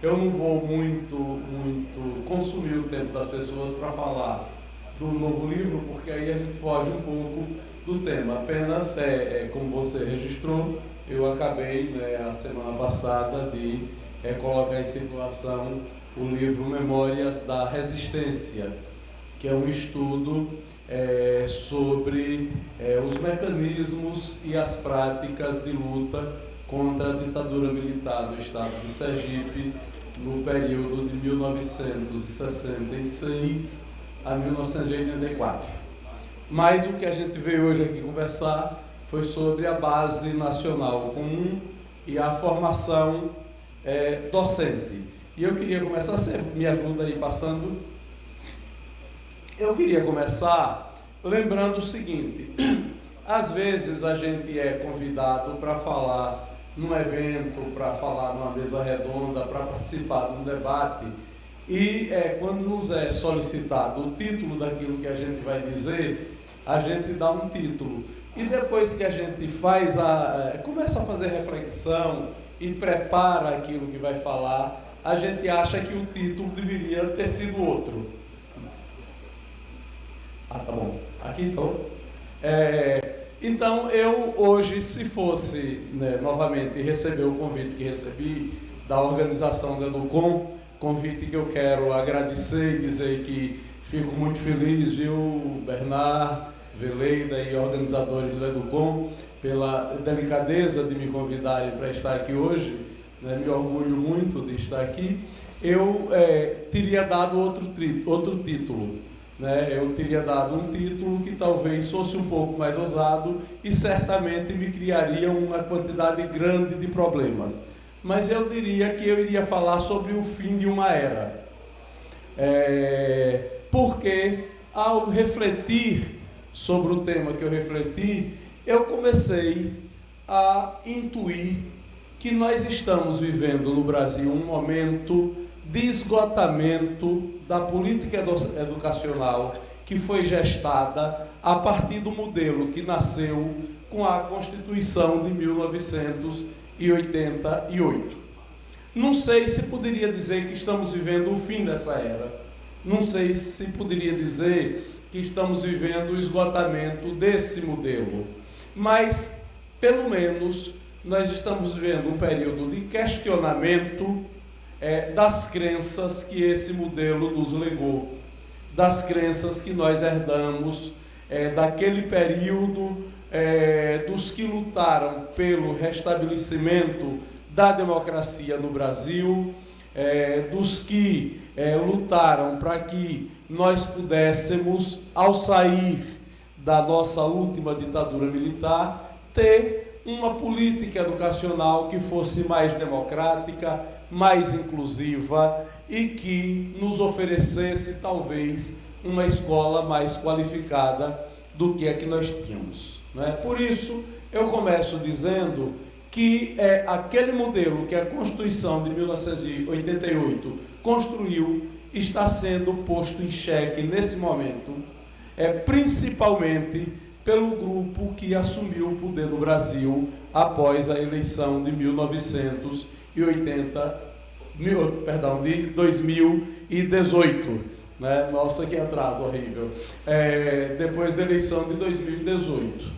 eu não vou muito consumir o tempo das pessoas para falar do novo livro, porque aí a gente foge um pouco do tema. Apenas, como você registrou, eu acabei, né, a semana passada de colocar em circulação o livro Memórias da Resistência, que é um estudo sobre os mecanismos e as práticas de luta contra a ditadura militar do estado de Sergipe no período de 1966 a 1984. Mas o que a gente veio hoje aqui conversar foi sobre a Base Nacional Comum e a formação docente. E eu queria começar, você me ajuda aí passando? Eu queria começar lembrando o seguinte: às vezes a gente é convidado para falar num evento, para falar numa mesa redonda, para participar de um debate, e quando nos é solicitado o título daquilo que a gente vai dizer, a gente dá um título. E depois que a gente começa a fazer reflexão e prepara aquilo que vai falar, a gente acha que o título deveria ter sido outro. Ah, tá bom. Aqui então. Então, eu hoje, se fosse, né, novamente receber o convite que recebi da organização da Educom, convite que eu quero agradecer e dizer que fico muito feliz, viu, Bernard, Veleida e organizadores do Educom, pela delicadeza de me convidarem para estar aqui hoje, né, me orgulho muito de estar aqui. Eu teria dado outro título. Eu teria dado um título que talvez fosse um pouco mais ousado e certamente me criaria uma quantidade grande de problemas. Mas eu diria que eu iria falar sobre o fim de uma era. Porque ao refletir sobre o tema que eu refleti, eu comecei a intuir que nós estamos vivendo no Brasil um momento de esgotamento da política educacional que foi gestada a partir do modelo que nasceu com a Constituição de 1988. Não sei se poderia dizer que estamos vivendo o fim dessa era. Não sei se poderia dizer que estamos vivendo o esgotamento desse modelo. Mas, pelo menos, nós estamos vivendo um período de questionamento das crenças que esse modelo nos legou, das crenças que nós herdamos daquele período dos que lutaram pelo restabelecimento da democracia no Brasil, dos que lutaram para que nós pudéssemos, ao sair da nossa última ditadura militar, ter uma política educacional que fosse mais democrática, mais inclusiva e que nos oferecesse, talvez, uma escola mais qualificada do que a que nós tínhamos. Por isso, eu começo dizendo que aquele modelo que a Constituição de 1988 construiu está sendo posto em xeque nesse momento, principalmente pelo grupo que assumiu o poder no Brasil após a eleição de 2018. Nossa, que atraso horrível. Depois da eleição de 2018.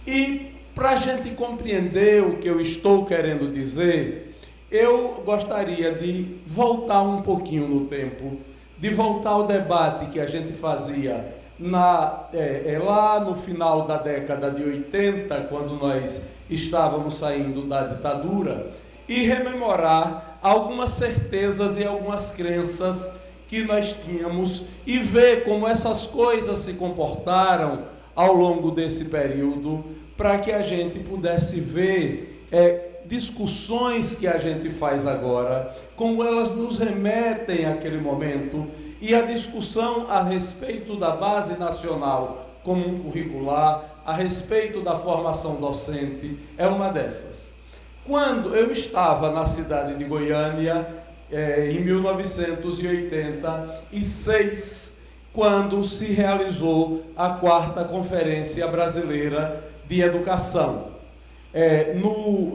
E para a gente compreender o que eu estou querendo dizer, eu gostaria de voltar um pouquinho no tempo, de voltar ao debate que a gente fazia lá no final da década de 80, quando nós estávamos saindo da ditadura, e rememorar algumas certezas e algumas crenças que nós tínhamos e ver como essas coisas se comportaram ao longo desse período, para que a gente pudesse ver discussões que a gente faz agora, como elas nos remetem àquele momento, e a discussão a respeito da Base Nacional Comum Curricular, a respeito da formação docente, é uma dessas. Quando eu estava na cidade de Goiânia, em 1986, quando se realizou a 4ª Conferência Brasileira de Educação.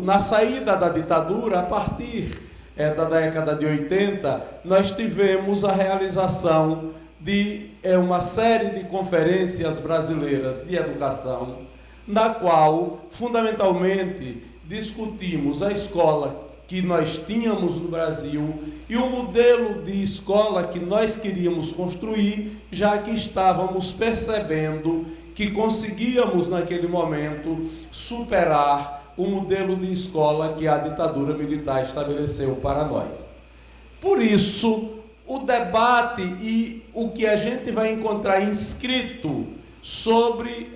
Na saída da ditadura, a partir da década de 80, nós tivemos a realização de uma série de conferências brasileiras de educação, na qual, fundamentalmente, discutimos a escola que nós tínhamos no Brasil e o modelo de escola que nós queríamos construir, já que estávamos percebendo que conseguíamos, naquele momento, superar o modelo de escola que a ditadura militar estabeleceu para nós. Por isso, o debate e o que a gente vai encontrar inscrito sobre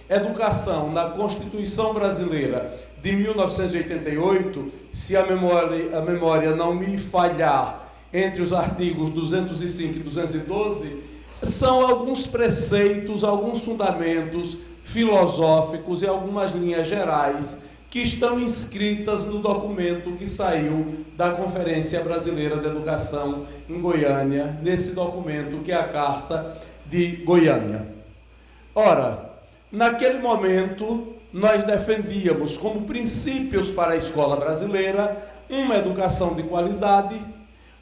educação na Constituição Brasileira de 1988, se a memória não me falhar, entre os artigos 205 e 212, são alguns preceitos, alguns fundamentos filosóficos e algumas linhas gerais que estão inscritas no documento que saiu da Conferência Brasileira de Educação em Goiânia, nesse documento que é a Carta de Goiânia. Ora, naquele momento, nós defendíamos como princípios para a escola brasileira uma educação de qualidade,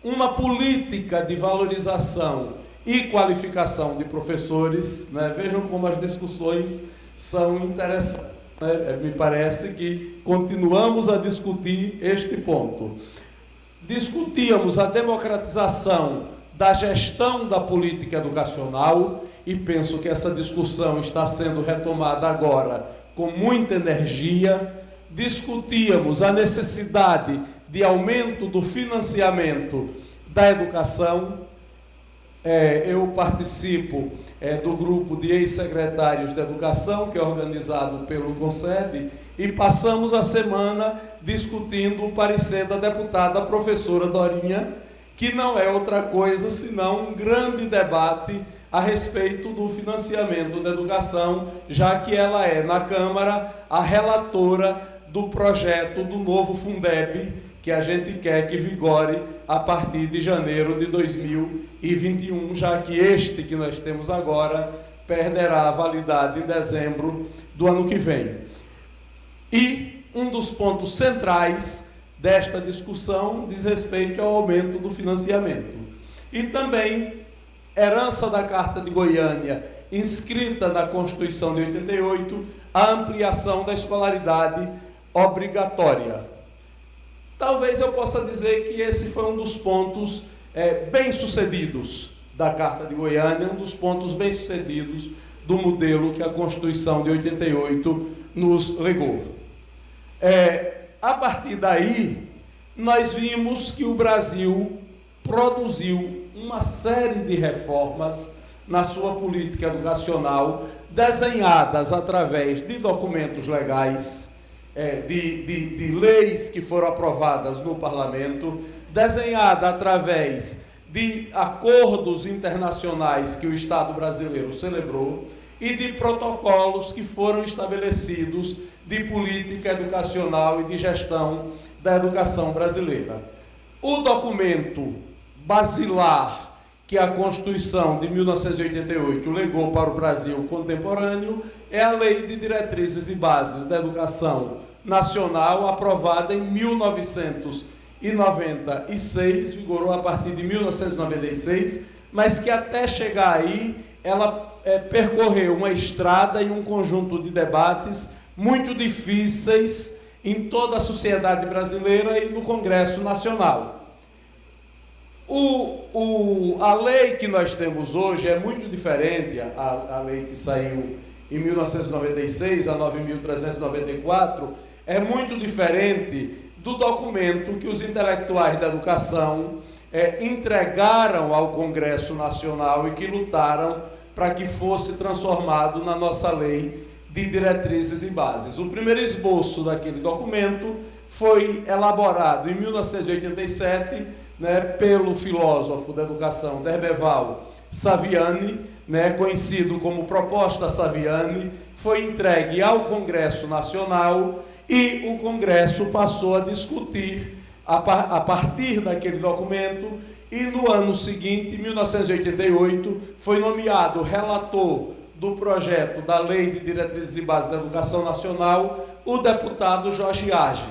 uma política de valorização e qualificação de professores, né? Vejam como as discussões são interessantes, né? Me parece que continuamos a discutir este ponto. Discutíamos a democratização da gestão da política educacional, e penso que essa discussão está sendo retomada agora com muita energia. Discutíamos a necessidade de aumento do financiamento da educação. Eu participo do grupo de ex-secretários de educação, que é organizado pelo CONSED, e passamos a semana discutindo o parecer da deputada professora Dorinha, que não é outra coisa senão um grande debate a respeito do financiamento da educação, já que ela é, na Câmara, a relatora do projeto do novo Fundeb, que a gente quer que vigore a partir de janeiro de 2021, já que este que nós temos agora perderá a validade em dezembro do ano que vem. E um dos pontos centrais desta discussão diz respeito ao aumento do financiamento. E também, herança da Carta de Goiânia, inscrita na Constituição de 88, a ampliação da escolaridade obrigatória. Talvez eu possa dizer que esse foi um dos pontos bem-sucedidos da Carta de Goiânia, um dos pontos bem-sucedidos do modelo que a Constituição de 88 nos legou. A partir daí, nós vimos que o Brasil produziu uma série de reformas na sua política educacional, desenhadas através de documentos legais, de leis que foram aprovadas no Parlamento, desenhada através de acordos internacionais que o Estado brasileiro celebrou e de protocolos que foram estabelecidos de política educacional e de gestão da educação brasileira. O documento basilar que a Constituição de 1988 legou para o Brasil contemporâneo é a Lei de Diretrizes e Bases da Educação Nacional, aprovada em 1996, vigorou a partir de 1996, mas que até chegar aí, ela percorreu uma estrada e um conjunto de debates muito difíceis em toda a sociedade brasileira e no Congresso Nacional. A lei que nós temos hoje é muito diferente, a lei que saiu em 1996, a 9.394, é muito diferente do documento que os intelectuais da educação entregaram ao Congresso Nacional e que lutaram para que fosse transformado na nossa lei de diretrizes e bases. O primeiro esboço daquele documento foi elaborado em 1987, pelo filósofo da educação Derbeval Saviani, conhecido como Proposta Saviani, foi entregue ao Congresso Nacional e o Congresso passou a discutir a partir daquele documento, e no ano seguinte, 1988, foi nomeado relator do projeto da Lei de Diretrizes e Bases da Educação Nacional o deputado Jorge Age.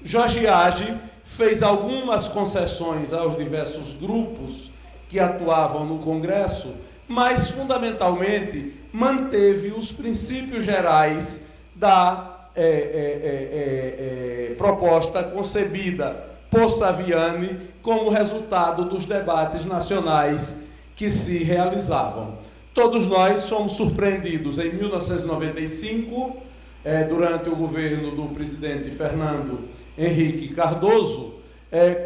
Jorge Age fez algumas concessões aos diversos grupos que atuavam no Congresso, mas, fundamentalmente, manteve os princípios gerais da proposta concebida por Saviani como resultado dos debates nacionais que se realizavam. Todos nós fomos surpreendidos em 1995, durante o governo do presidente Fernando Henrique Cardoso,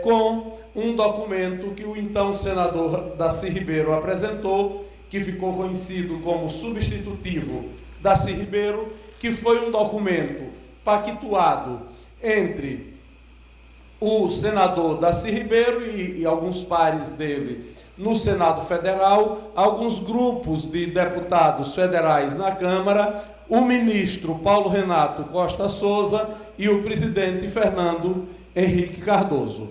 com um documento que o então senador Darcy Ribeiro apresentou, que ficou conhecido como substitutivo Darcy Ribeiro, que foi um documento pactuado entre o senador Darcy Ribeiro e alguns pares dele no Senado Federal, alguns grupos de deputados federais na Câmara, o ministro Paulo Renato Costa Souza e o presidente Fernando Henrique Cardoso.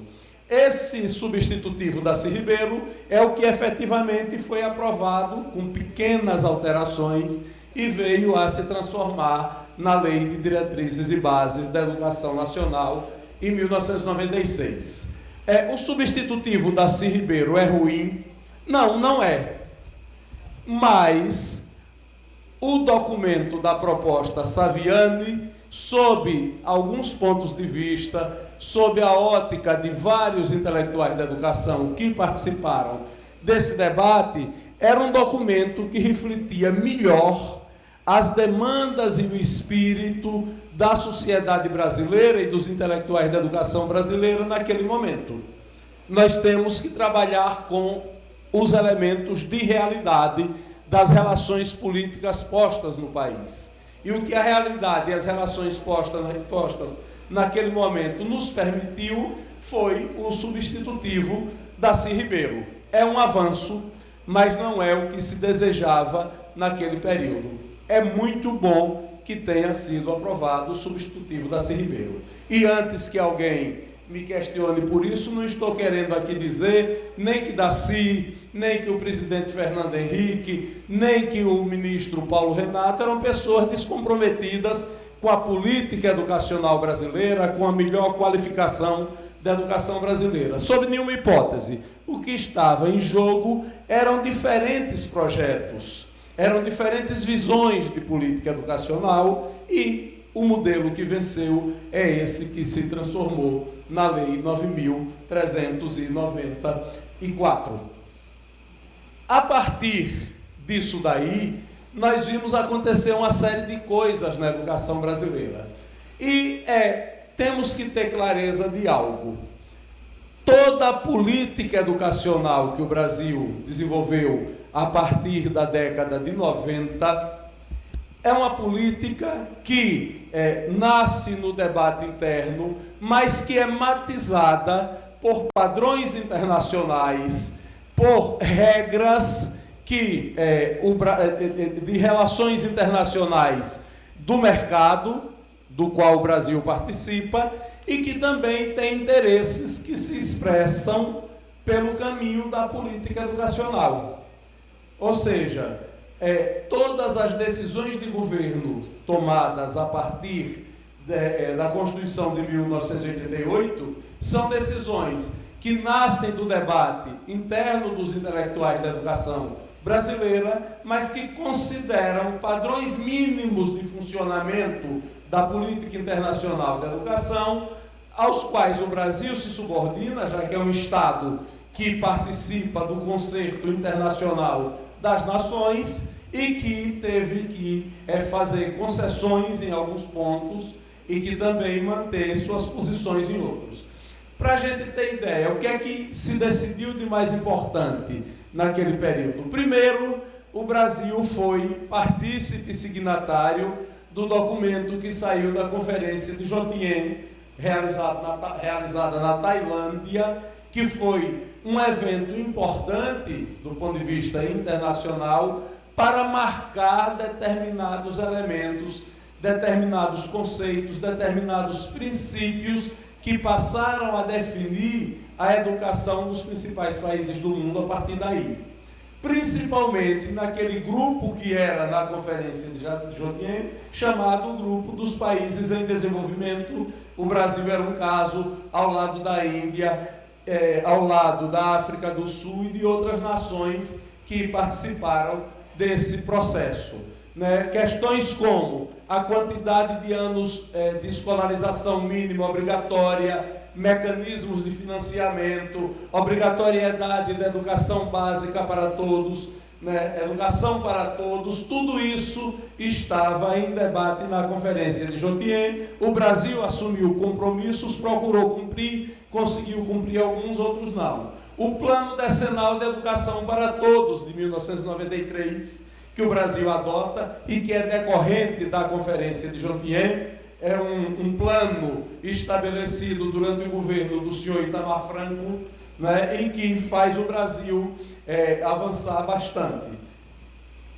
Esse substitutivo Darcy Ribeiro é o que efetivamente foi aprovado com pequenas alterações e veio a se transformar na Lei de Diretrizes e Bases da Educação Nacional em 1996. O substitutivo Darcy Ribeiro é ruim? Não, não é. Mas o documento da proposta Saviani, sob alguns pontos de vista, sob a ótica de vários intelectuais da educação que participaram desse debate, era um documento que refletia melhor as demandas e o espírito da sociedade brasileira e dos intelectuais da educação brasileira naquele momento. Nós temos que trabalhar com os elementos de realidade das relações políticas postas no país. E o que a realidade e as relações postas naquele momento nos permitiu foi o substitutivo Darcy Ribeiro. É um avanço, mas não é o que se desejava naquele período. É muito bom que tenha sido aprovado o substitutivo Darcy Ribeiro. E antes que alguém me questione por isso, não estou querendo aqui dizer nem que Darcy, nem que o presidente Fernando Henrique, nem que o ministro Paulo Renato eram pessoas descomprometidas com a política educacional brasileira, com a melhor qualificação da educação brasileira. Sob nenhuma hipótese, o que estava em jogo eram diferentes projetos, eram diferentes visões de política educacional e o modelo que venceu é esse que se transformou na Lei 9.394. A partir disso daí, nós vimos acontecer uma série de coisas na educação brasileira. E temos que ter clareza de algo. Toda a política educacional que o Brasil desenvolveu a partir da década de 90 é uma política que nasce no debate interno, mas que é matizada por padrões internacionais, por regras que, de relações internacionais do mercado, do qual o Brasil participa, e que também tem interesses que se expressam pelo caminho da política educacional. Ou seja, todas as decisões de governo tomadas a partir da Constituição de 1988 são decisões que nascem do debate interno dos intelectuais da educação brasileira, mas que consideram padrões mínimos de funcionamento da política internacional da educação, aos quais o Brasil se subordina, já que é um Estado que participa do concerto internacional das nações e que teve que fazer concessões em alguns pontos e que também manter suas posições em outros. Para a gente ter ideia, o que é que se decidiu de mais importante naquele período? Primeiro, o Brasil foi partícipe signatário do documento que saiu da Conferência de Jotien, realizada na Tailândia, que foi um evento importante do ponto de vista internacional para marcar determinados elementos, determinados conceitos, determinados princípios que passaram a definir a educação dos principais países do mundo a partir daí. principalmente naquele grupo que era na Conferência de Jotien, chamado Grupo dos Países em Desenvolvimento. O Brasil era um caso, ao lado da Índia, ao lado da África do Sul e de outras nações que participaram desse processo. Né? Questões como a quantidade de anos de escolarização mínima obrigatória, mecanismos de financiamento, obrigatoriedade da educação básica para todos, né? Educação para todos, tudo isso estava em debate na Conferência de Jotien. O Brasil assumiu compromissos, procurou cumprir, conseguiu cumprir alguns, outros não. O Plano Decenal de Educação para Todos, de 1993, que o Brasil adota e que é decorrente da Conferência de Jotien, é um plano estabelecido durante o governo do senhor Itamar Franco, né, em que faz o Brasil avançar bastante.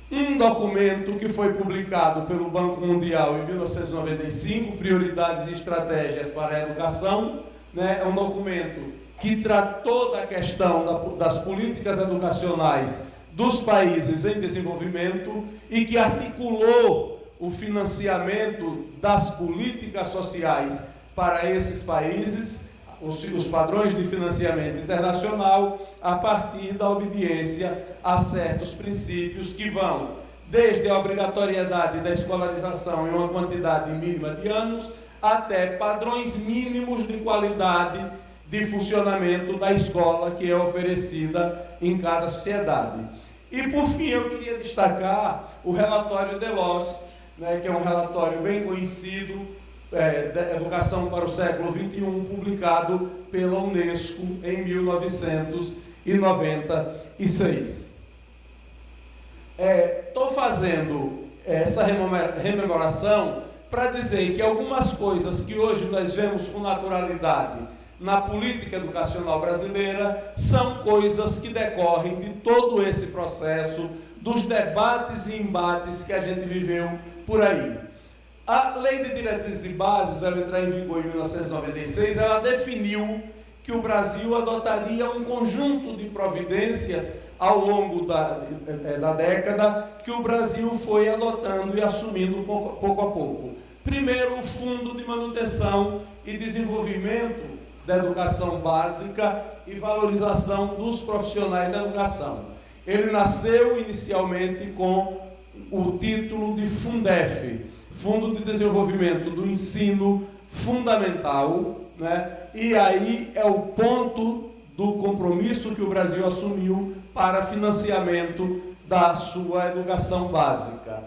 Um documento que foi publicado pelo Banco Mundial em 1995, Prioridades e Estratégias para a Educação, né, é um documento que tratou da questão das políticas educacionais dos países em desenvolvimento e que articulou o financiamento das políticas sociais para esses países, os padrões de financiamento internacional, a partir da obediência a certos princípios que vão desde a obrigatoriedade da escolarização em uma quantidade mínima de anos, até padrões mínimos de qualidade de funcionamento da escola que é oferecida em cada sociedade. E, por fim, eu queria destacar o relatório Delors, né, que é um relatório bem conhecido, da Educação para o Século XXI, publicado pela Unesco em 1996. Estou fazendo essa rememoração para dizer que algumas coisas que hoje nós vemos com naturalidade na política educacional brasileira são coisas que decorrem de todo esse processo, dos debates e embates que a gente viveu por aí. A Lei de Diretrizes e Bases, ao entrar em vigor em 1996, ela definiu que o Brasil adotaria um conjunto de providências ao longo da década que o Brasil foi adotando e assumindo pouco a pouco. Primeiro, o Fundo de Manutenção e Desenvolvimento da Educação Básica e Valorização dos Profissionais da Educação. Ele nasceu inicialmente com o título de Fundef, Fundo de Desenvolvimento do Ensino Fundamental, né? E aí é o ponto do compromisso que o Brasil assumiu para financiamento da sua educação básica.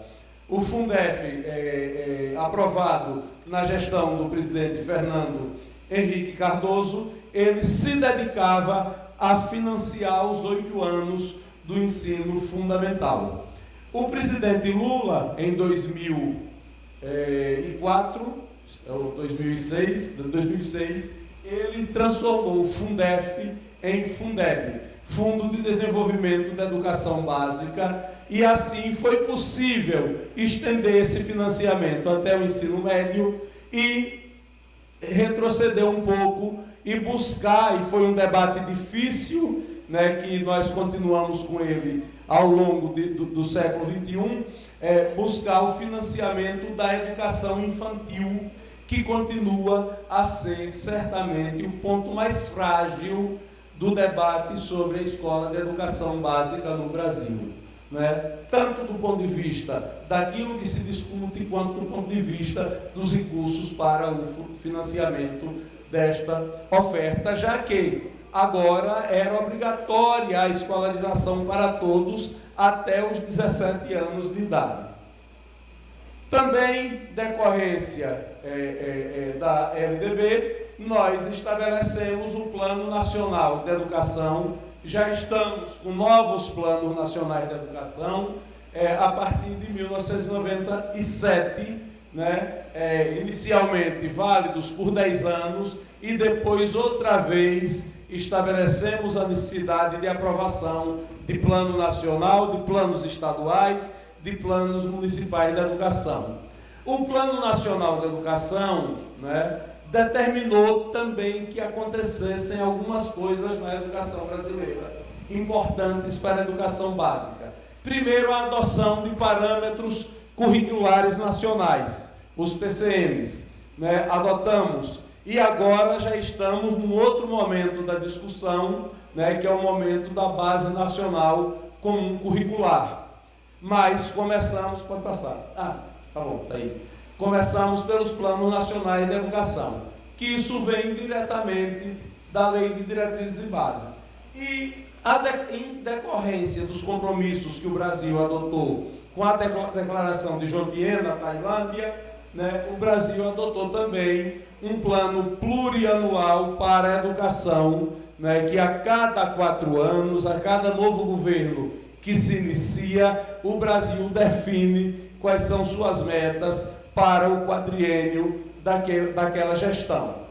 O Fundef, aprovado na gestão do presidente Fernando Henrique Cardoso, ele se dedicava a financiar os 8 anos do ensino fundamental. O presidente Lula, em 2004, ou 2006, ele transformou o Fundef em Fundeb, Fundo de Desenvolvimento da Educação Básica, e assim foi possível estender esse financiamento até o ensino médio e retroceder um pouco e buscar, e foi um debate difícil, né, que nós continuamos com ele ao longo do século XXI, buscar o financiamento da educação infantil, que continua a ser certamente o ponto mais frágil do debate sobre a escola de educação básica no Brasil, né? Tanto do ponto de vista daquilo que se discute, quanto do ponto de vista dos recursos para o financiamento desta oferta, já que agora era obrigatória a escolarização para todos até os 17 anos de idade. Também, decorrência da LDB, nós estabelecemos o Plano Nacional de Educação. Já estamos com novos planos nacionais de educação a partir de 1997, né? Inicialmente válidos por 10 anos e depois outra vez estabelecemos a necessidade de aprovação de plano nacional, de planos estaduais, de planos municipais de educação. O Plano Nacional de Educação, né, determinou também que acontecessem algumas coisas na educação brasileira. importantes para a educação básica. Primeiro, a adoção de parâmetros curriculares nacionais, os PCNs, né? Adotamos, e agora já estamos num outro momento da discussão, né? Que é o momento da Base Nacional Comum Curricular. Mas começamos, pode passar, tá bom, tá aí. Começamos pelos Planos Nacionais de Educação, que isso vem diretamente da Lei de Diretrizes e Bases. E em decorrência dos compromissos que o Brasil adotou com a declaração de Jomtien, na Tailândia, né, o Brasil adotou também um plano plurianual para a educação, né, que a cada 4 anos, a cada novo governo que se inicia, o Brasil define quais são suas metas para o quadriênio daquela gestão.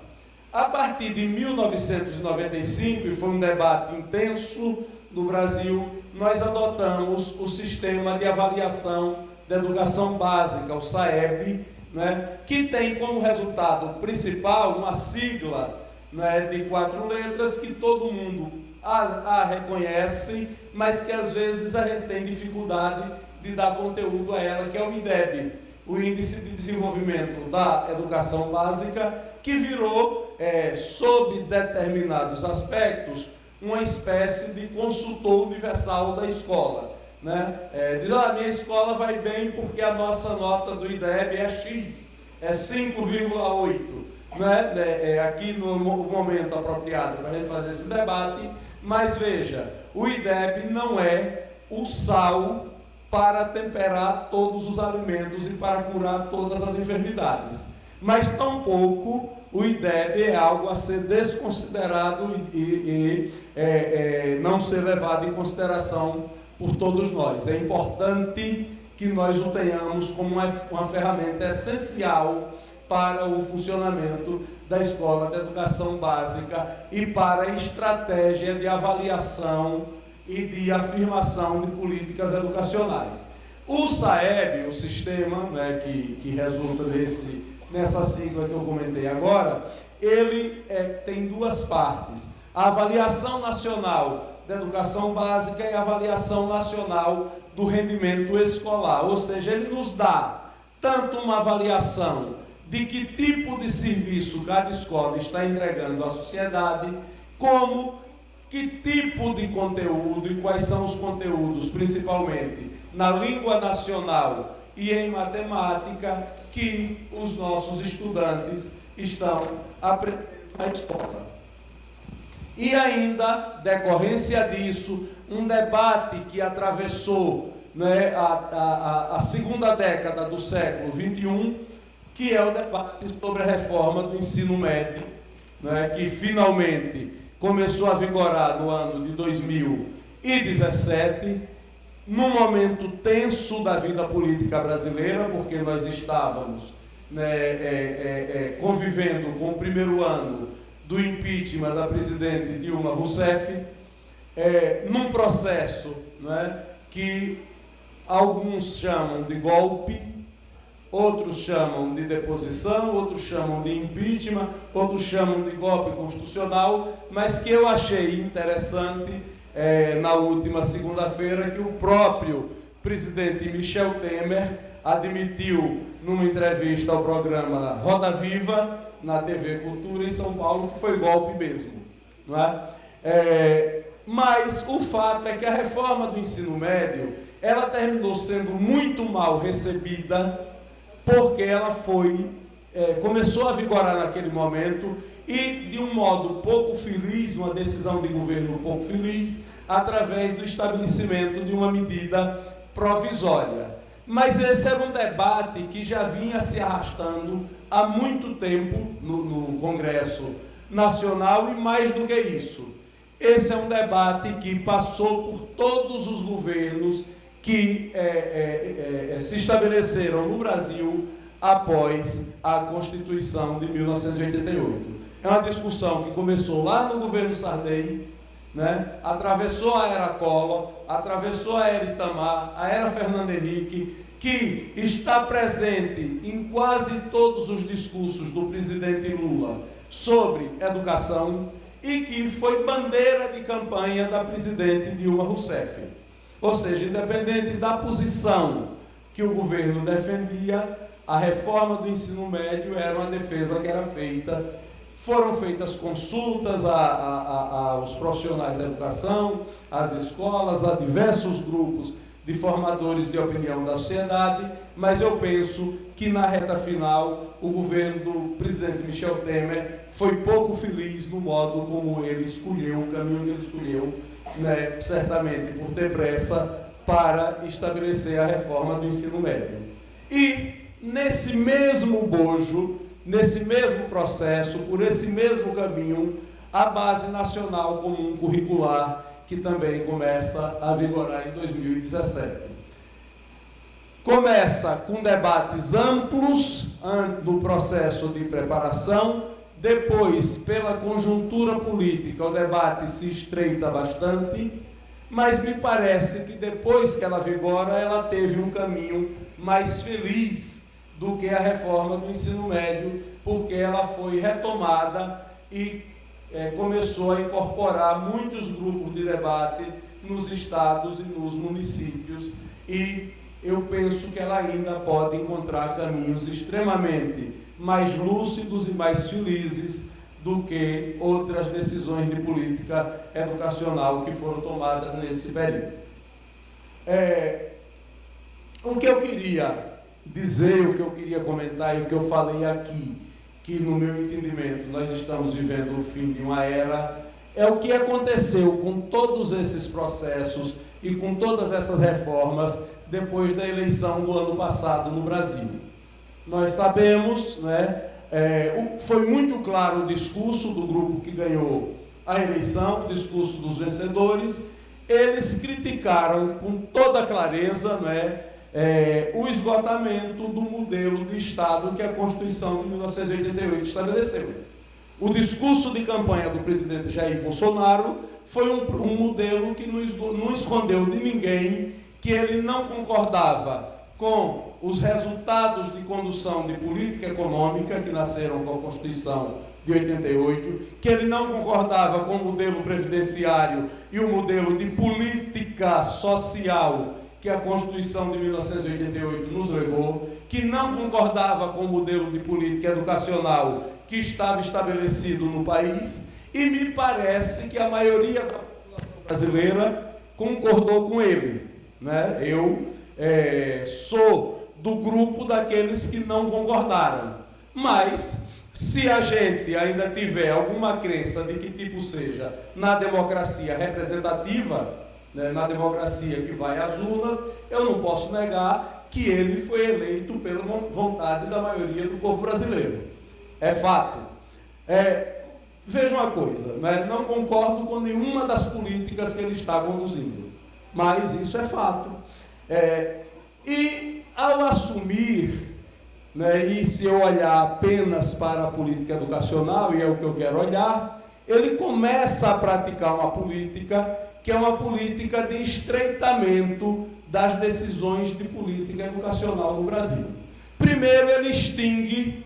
A partir de 1995, e foi um debate intenso no Brasil, nós adotamos o Sistema de Avaliação da Educação Básica, o SAEB, né, que tem como resultado principal uma sigla, né, de 4 letras que todo mundo a reconhece, mas que às vezes a gente tem dificuldade de dar conteúdo a ela, que é o IDEB, o Índice de Desenvolvimento da Educação Básica, que virou, sob determinados aspectos, uma espécie de consultor universal da escola, né? Diz, minha escola vai bem porque a nossa nota do IDEB é X, é 5,8, né? Aqui no momento apropriado para a gente fazer esse debate, mas veja, o IDEB não é o sal para temperar todos os alimentos e para curar todas as enfermidades. Mas tampouco o IDEB é algo a ser desconsiderado e não ser levado em consideração por todos nós. É importante que nós o tenhamos como uma ferramenta essencial para o funcionamento da escola de educação básica e para a estratégia de avaliação e de afirmação de políticas educacionais. O SAEB, o sistema, né, que resulta nessa sigla que eu comentei agora, ele tem 2 partes. A avaliação nacional da educação básica e a avaliação nacional do rendimento escolar. Ou seja, ele nos dá tanto uma avaliação de que tipo de serviço cada escola está entregando à sociedade, como que tipo de conteúdo e quais são os conteúdos, principalmente na língua nacional e em matemática, que os nossos estudantes estão aprendendo na escola. E ainda, decorrência disso, um debate que atravessou, né, a segunda década do século XXI, que é o debate sobre a reforma do ensino médio, né, que finalmente começou a vigorar no ano de 2017, num momento tenso da vida política brasileira, porque nós estávamos, né, convivendo com o primeiro ano do impeachment da presidente Dilma Rousseff, num processo, né, que alguns chamam de golpe, outros chamam de deposição, outros chamam de impeachment, outros chamam de golpe constitucional, mas que eu achei interessante na última segunda-feira que o próprio presidente Michel Temer admitiu numa entrevista ao programa Roda Viva, na TV Cultura em São Paulo, que foi golpe mesmo, não é? Mas o fato é que a reforma do ensino médio, ela terminou sendo muito mal recebida, porque ela começou a vigorar naquele momento e de um modo pouco feliz, uma decisão de governo pouco feliz, através do estabelecimento de uma medida provisória. Mas esse era um debate que já vinha se arrastando há muito tempo no Congresso Nacional e mais do que isso. Esse é um debate que passou por todos os governos que se estabeleceram no Brasil após a Constituição de 1988. É uma discussão que começou lá no governo Sarney, né? Atravessou a era Collor, atravessou a era Itamar, a era Fernando Henrique, que está presente em quase todos os discursos do presidente Lula sobre educação, e que foi bandeira de campanha da presidente Dilma Rousseff. Ou seja, independente da posição que o governo defendia, a reforma do ensino médio era uma defesa que era feita. Foram feitas consultas aos profissionais da educação, às escolas, a diversos grupos de formadores de opinião da sociedade, mas eu penso que na reta final o governo do presidente Michel Temer foi pouco feliz no modo como ele escolheu, o caminho que ele escolheu, né, certamente por ter pressa para estabelecer a reforma do ensino médio. E nesse mesmo bojo, nesse mesmo processo, por esse mesmo caminho, a Base Nacional Comum Curricular, que também começa a vigorar em 2017. Começa com debates amplos no processo de preparação, depois, pela conjuntura política, o debate se estreita bastante, mas me parece que depois que ela vigora, ela teve um caminho mais feliz do que a reforma do ensino médio, porque ela foi retomada e começou a incorporar muitos grupos de debate nos estados e nos municípios, e eu penso que ela ainda pode encontrar caminhos extremamente mais lúcidos e mais felizes do que outras decisões de política educacional que foram tomadas nesse período. O que eu queria dizer, o que eu queria comentar e o que eu falei aqui, que no meu entendimento nós estamos vivendo o fim de uma era, é o que aconteceu com todos esses processos e com todas essas reformas depois da eleição do ano passado no Brasil. Nós sabemos, né, foi muito claro o discurso do grupo que ganhou a eleição, o discurso dos vencedores. Eles criticaram com toda clareza, né, o esgotamento do modelo de Estado que a Constituição de 1988 estabeleceu. O discurso de campanha do presidente Jair Bolsonaro foi um modelo que não escondeu de ninguém que ele não concordava com os resultados de condução de política econômica que nasceram com a Constituição de 88, que ele não concordava com o modelo previdenciário e o modelo de política social que a Constituição de 1988 nos legou, que não concordava com o modelo de política educacional que estava estabelecido no país, e me parece que a maioria da população brasileira concordou com ele, né? Eu sou do grupo daqueles que não concordaram, mas se a gente ainda tiver alguma crença de que tipo seja na democracia representativa, né, na democracia que vai às urnas, eu não posso negar que ele foi eleito pela vontade da maioria do povo brasileiro. É fato. Veja uma coisa, né, não concordo com nenhuma das políticas que ele está conduzindo, mas isso é fato. E ao assumir, né, e se eu olhar apenas para a política educacional, e é o que eu quero olhar, ele começa a praticar uma política que é uma política de estreitamento das decisões de política educacional no Brasil. Primeiro, ele extingue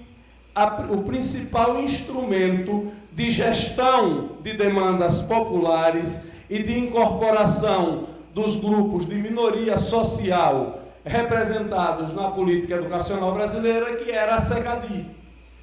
o principal instrumento de gestão de demandas populares e de incorporação dos grupos de minoria social representados na política educacional brasileira, que era a SECADI,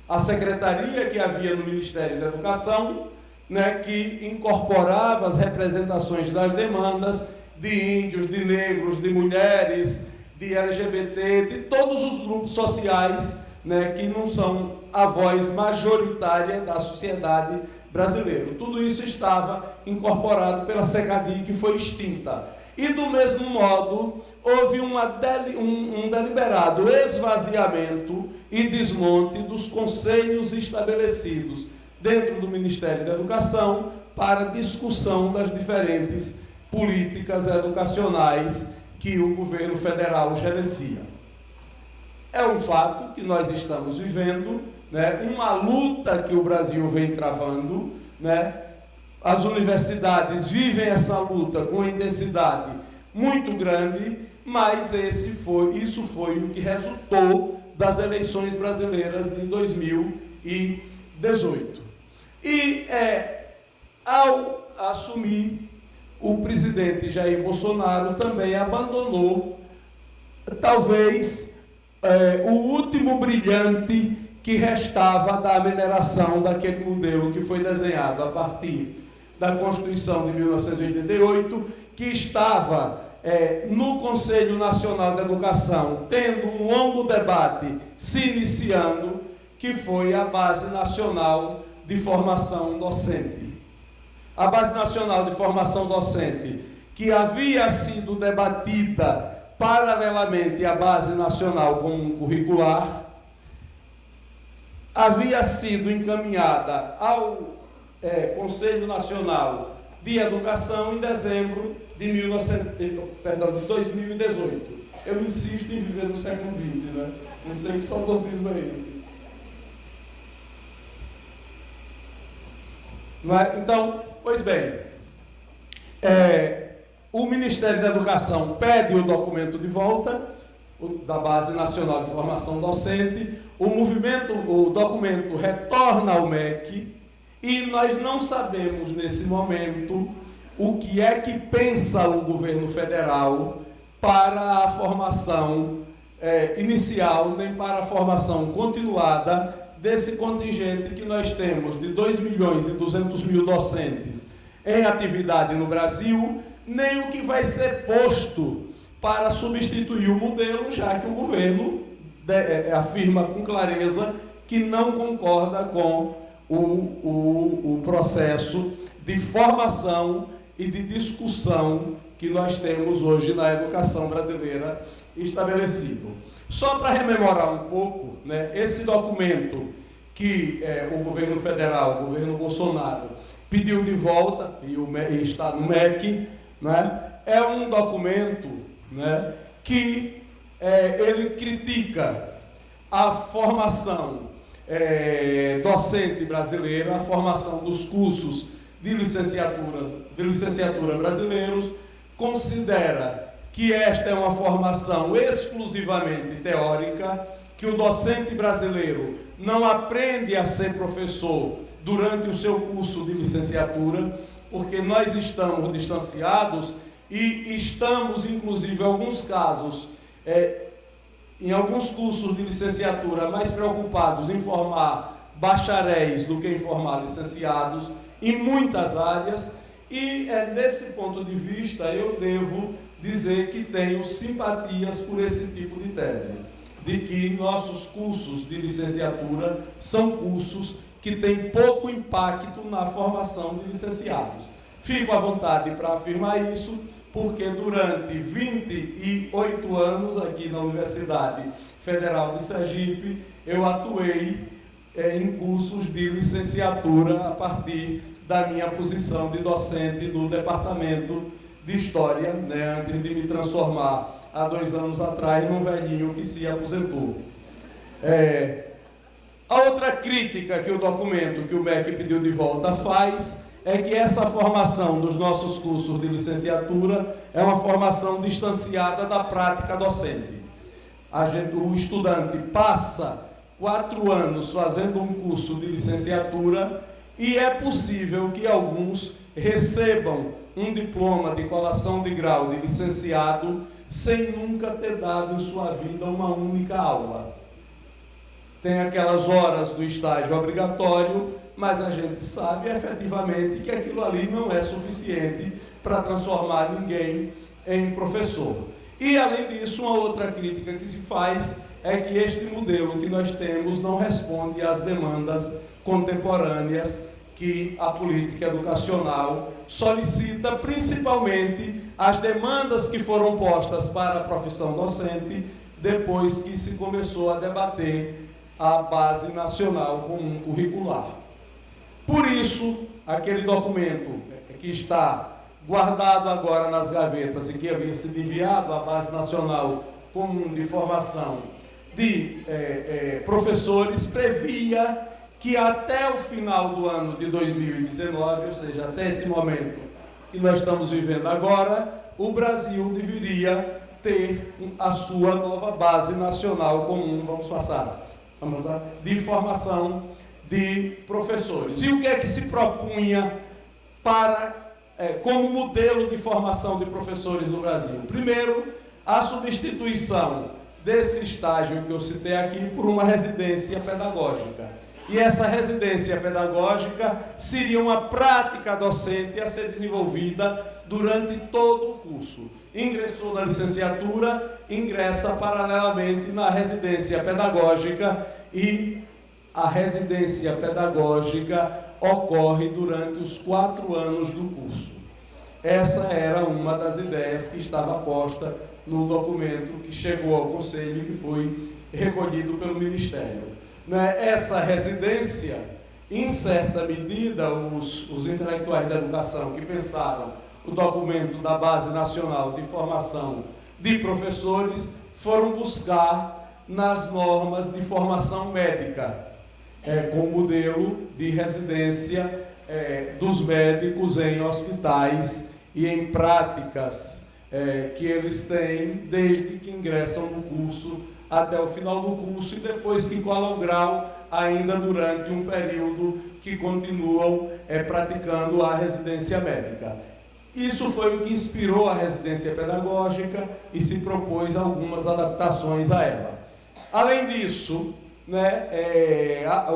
a secretaria que havia no Ministério da Educação, né, que incorporava as representações das demandas de índios, de negros, de mulheres, de LGBT, de todos os grupos sociais, né, que não são a voz majoritária da sociedade brasileira. Tudo isso estava incorporado pela SECADI, que foi extinta. E, do mesmo modo, houve um deliberado esvaziamento e desmonte dos conselhos estabelecidos dentro do Ministério da Educação para discussão das diferentes políticas educacionais que o governo federal gerencia. É um fato que nós estamos vivendo, né, uma luta que o Brasil vem travando, né? As universidades vivem essa luta com intensidade muito grande, mas isso foi o que resultou das eleições brasileiras de 2018. E Ao assumir, o presidente Jair Bolsonaro também abandonou, talvez, o último brilhante que restava da mineração daquele modelo que foi desenhado a partir da Constituição de 1988, que estava no Conselho Nacional de Educação, tendo um longo debate se iniciando, que foi a Base Nacional de Formação Docente. A Base Nacional de Formação Docente, que havia sido debatida paralelamente à Base Nacional Comum Curricular, havia sido encaminhada ao Conselho Nacional de Educação em dezembro de 2018. Eu insisto em viver no século XX, né? Não sei que saudosismo é esse. Não é? Então, pois bem, o Ministério da Educação pede o documento de volta da Base Nacional de Formação Docente, o documento retorna ao MEC e nós não sabemos nesse momento o que é que pensa o governo federal para a formação inicial, nem para a formação continuada desse contingente que nós temos de 2.200.000 docentes em atividade no Brasil, nem o que vai ser posto para substituir o modelo, já que o governo afirma com clareza que não concorda com o processo de formação e de discussão que nós temos hoje na educação brasileira estabelecido. Só para rememorar um pouco, né, esse documento que o governo federal, o governo Bolsonaro, pediu de volta e está no MEC, né, é um documento, né, que ele critica a formação docente brasileira, a formação dos cursos de licenciatura brasileiros, considera que esta é uma formação exclusivamente teórica, que o docente brasileiro não aprende a ser professor durante o seu curso de licenciatura, porque nós estamos distanciados e estamos, inclusive, em alguns casos, em alguns cursos de licenciatura, mais preocupados em formar bacharéis do que em formar licenciados, em muitas áreas, e desse ponto de vista eu devo dizer que tenho simpatias por esse tipo de tese, de que nossos cursos de licenciatura são cursos que têm pouco impacto na formação de licenciados. Fico à vontade para afirmar isso, porque durante 28 anos aqui na Universidade Federal de Sergipe, eu atuei em cursos de licenciatura a partir da minha posição de docente do Departamento de História, né, antes de me transformar há 2 anos atrás num velhinho que se aposentou. A outra crítica que o documento que o MEC pediu de volta faz é que essa formação dos nossos cursos de licenciatura é uma formação distanciada da prática docente. O estudante passa 4 anos fazendo um curso de licenciatura e é possível que alguns recebam um diploma de colação de grau de licenciado sem nunca ter dado em sua vida uma única aula. Tem aquelas horas do estágio obrigatório, mas a gente sabe efetivamente que aquilo ali não é suficiente para transformar ninguém em professor. E, além disso, uma outra crítica que se faz é que este modelo que nós temos não responde às demandas contemporâneas que a política educacional solicita, principalmente as demandas que foram postas para a profissão docente depois que se começou a debater a Base Nacional Comum Curricular. Por isso, aquele documento que está guardado agora nas gavetas e que havia sido enviado à Base Nacional Comum de Formação de Professores previa que até o final do ano de 2019, ou seja, até esse momento que nós estamos vivendo agora, o Brasil deveria ter a sua nova Base Nacional Comum, de formação de professores. E o que é que se propunha como modelo de formação de professores no Brasil. Primeiro, a substituição desse estágio que eu citei aqui por uma residência pedagógica. E essa residência pedagógica seria uma prática docente a ser desenvolvida durante todo o curso. Ingressou na licenciatura, ingressa paralelamente na residência pedagógica, e a residência pedagógica ocorre durante os 4 anos do curso. Essa era uma das ideias que estava posta no documento que chegou ao Conselho e que foi recolhido pelo Ministério. Essa residência, em certa medida, os intelectuais da educação que pensaram o documento da Base Nacional de Formação de Professores foram buscar nas normas de formação médica, com modelo de residência dos médicos em hospitais e em práticas que eles têm desde que ingressam no curso até o final do curso, e depois que colam grau ainda durante um período que continuam praticando a residência médica. Isso foi o que inspirou a residência pedagógica e se propôs algumas adaptações a ela. Além disso,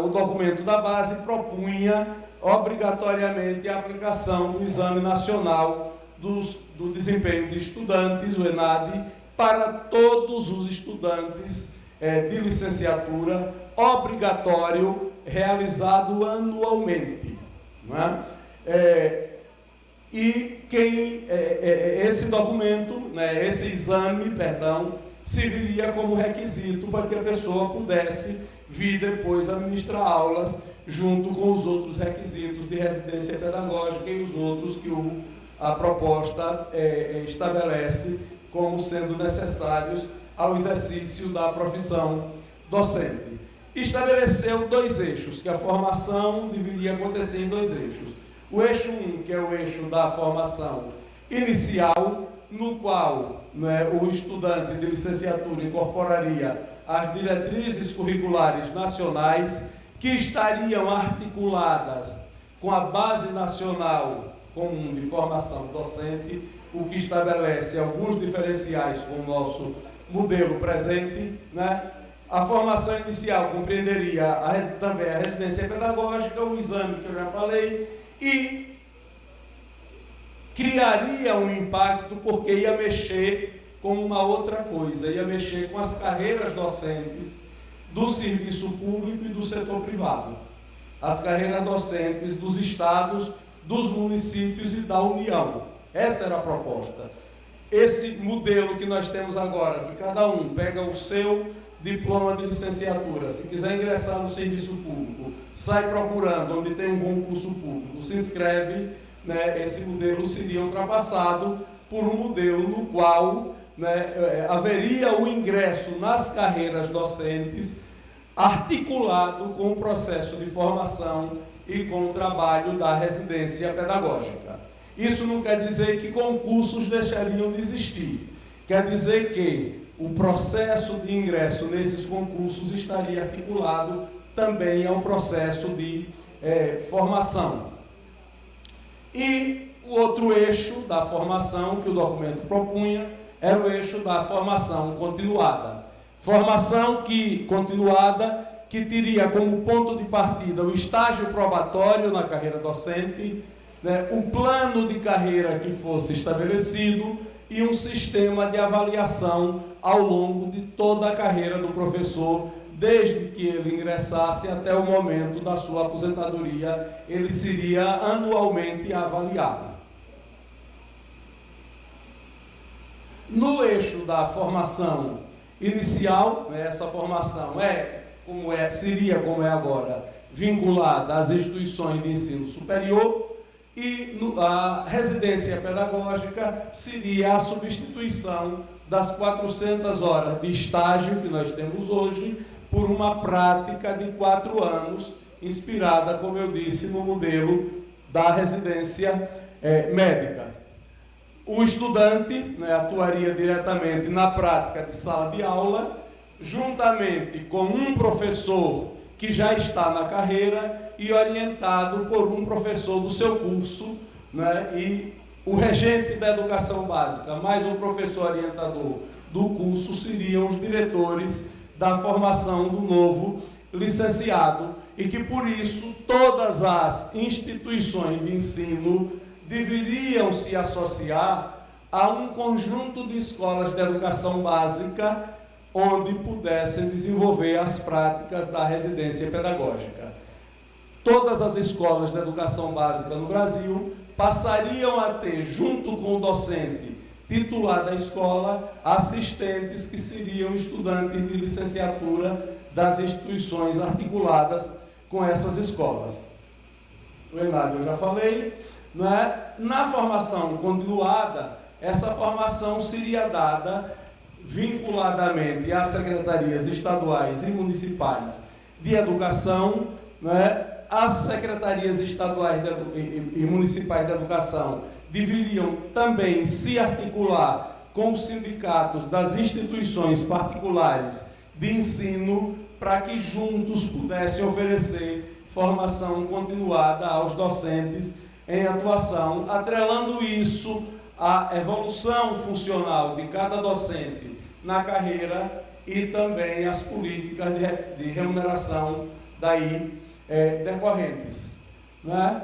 o documento da base propunha obrigatoriamente a aplicação do Exame Nacional do Desempenho de Estudantes, o ENADE, para todos os estudantes de licenciatura, obrigatório, realizado anualmente. Esse documento, esse exame, serviria como requisito para que a pessoa pudesse vir depois administrar aulas, junto com os outros requisitos de residência pedagógica e os outros que a proposta estabelece como sendo necessários ao exercício da profissão docente. Estabeleceu 2 eixos, que a formação deveria acontecer em 2 eixos. O eixo 1, que é o eixo da formação inicial, no qual o estudante de licenciatura incorporaria as diretrizes curriculares nacionais, que estariam articuladas com a Base Nacional Comum de Formação Docente, o que estabelece alguns diferenciais com o nosso modelo presente. A formação inicial compreenderia também a residência pedagógica, o exame que eu já falei, e criaria um impacto porque ia mexer com uma outra coisa, ia mexer com as carreiras docentes do serviço público e do setor privado. As carreiras docentes dos estados, dos municípios e da União. Essa era a proposta. Esse modelo que nós temos agora, que cada um pega o seu diploma de licenciatura, se quiser ingressar no serviço público, sai procurando onde tem um concurso público, se inscreve, esse modelo seria ultrapassado por um modelo no qual haveria o ingresso nas carreiras docentes articulado com o processo de formação e com o trabalho da residência pedagógica. Isso não quer dizer que concursos deixariam de existir, quer dizer que o processo de ingresso nesses concursos estaria articulado também ao processo de formação. E o outro eixo da formação que o documento propunha era o eixo da formação continuada. Formação continuada que teria como ponto de partida o estágio probatório na carreira docente, um plano de carreira que fosse estabelecido e um sistema de avaliação ao longo de toda a carreira do professor, desde que ele ingressasse até o momento da sua aposentadoria, ele seria anualmente avaliado. No eixo da formação inicial, essa formação seria como é agora, vinculada às instituições de ensino superior, e a residência pedagógica seria a substituição das 400 horas de estágio que nós temos hoje por uma prática de 4 anos, inspirada, como eu disse, no modelo da residência médica. O estudante atuaria diretamente na prática de sala de aula, juntamente com um professor que já está na carreira e orientado por um professor do seu curso, né? E o regente da educação básica, mais um professor orientador do curso, seriam os diretores da formação do novo licenciado, e que por isso todas as instituições de ensino deveriam se associar a um conjunto de escolas de educação básica onde pudessem desenvolver as práticas da residência pedagógica. Todas as escolas de educação básica no Brasil passariam a ter, junto com o docente titular da escola, assistentes que seriam estudantes de licenciatura das instituições articuladas com essas escolas. O Enádio eu já falei, né? Na formação continuada, essa formação seria dada vinculadamente às secretarias estaduais e municipais de educação, né? As secretarias estaduais e municipais de educação deveriam também se articular com os sindicatos das instituições particulares de ensino para que juntos pudessem oferecer formação continuada aos docentes em atuação, atrelando isso à evolução funcional de cada docente na carreira e também às políticas de remuneração daí decorrentes. Né?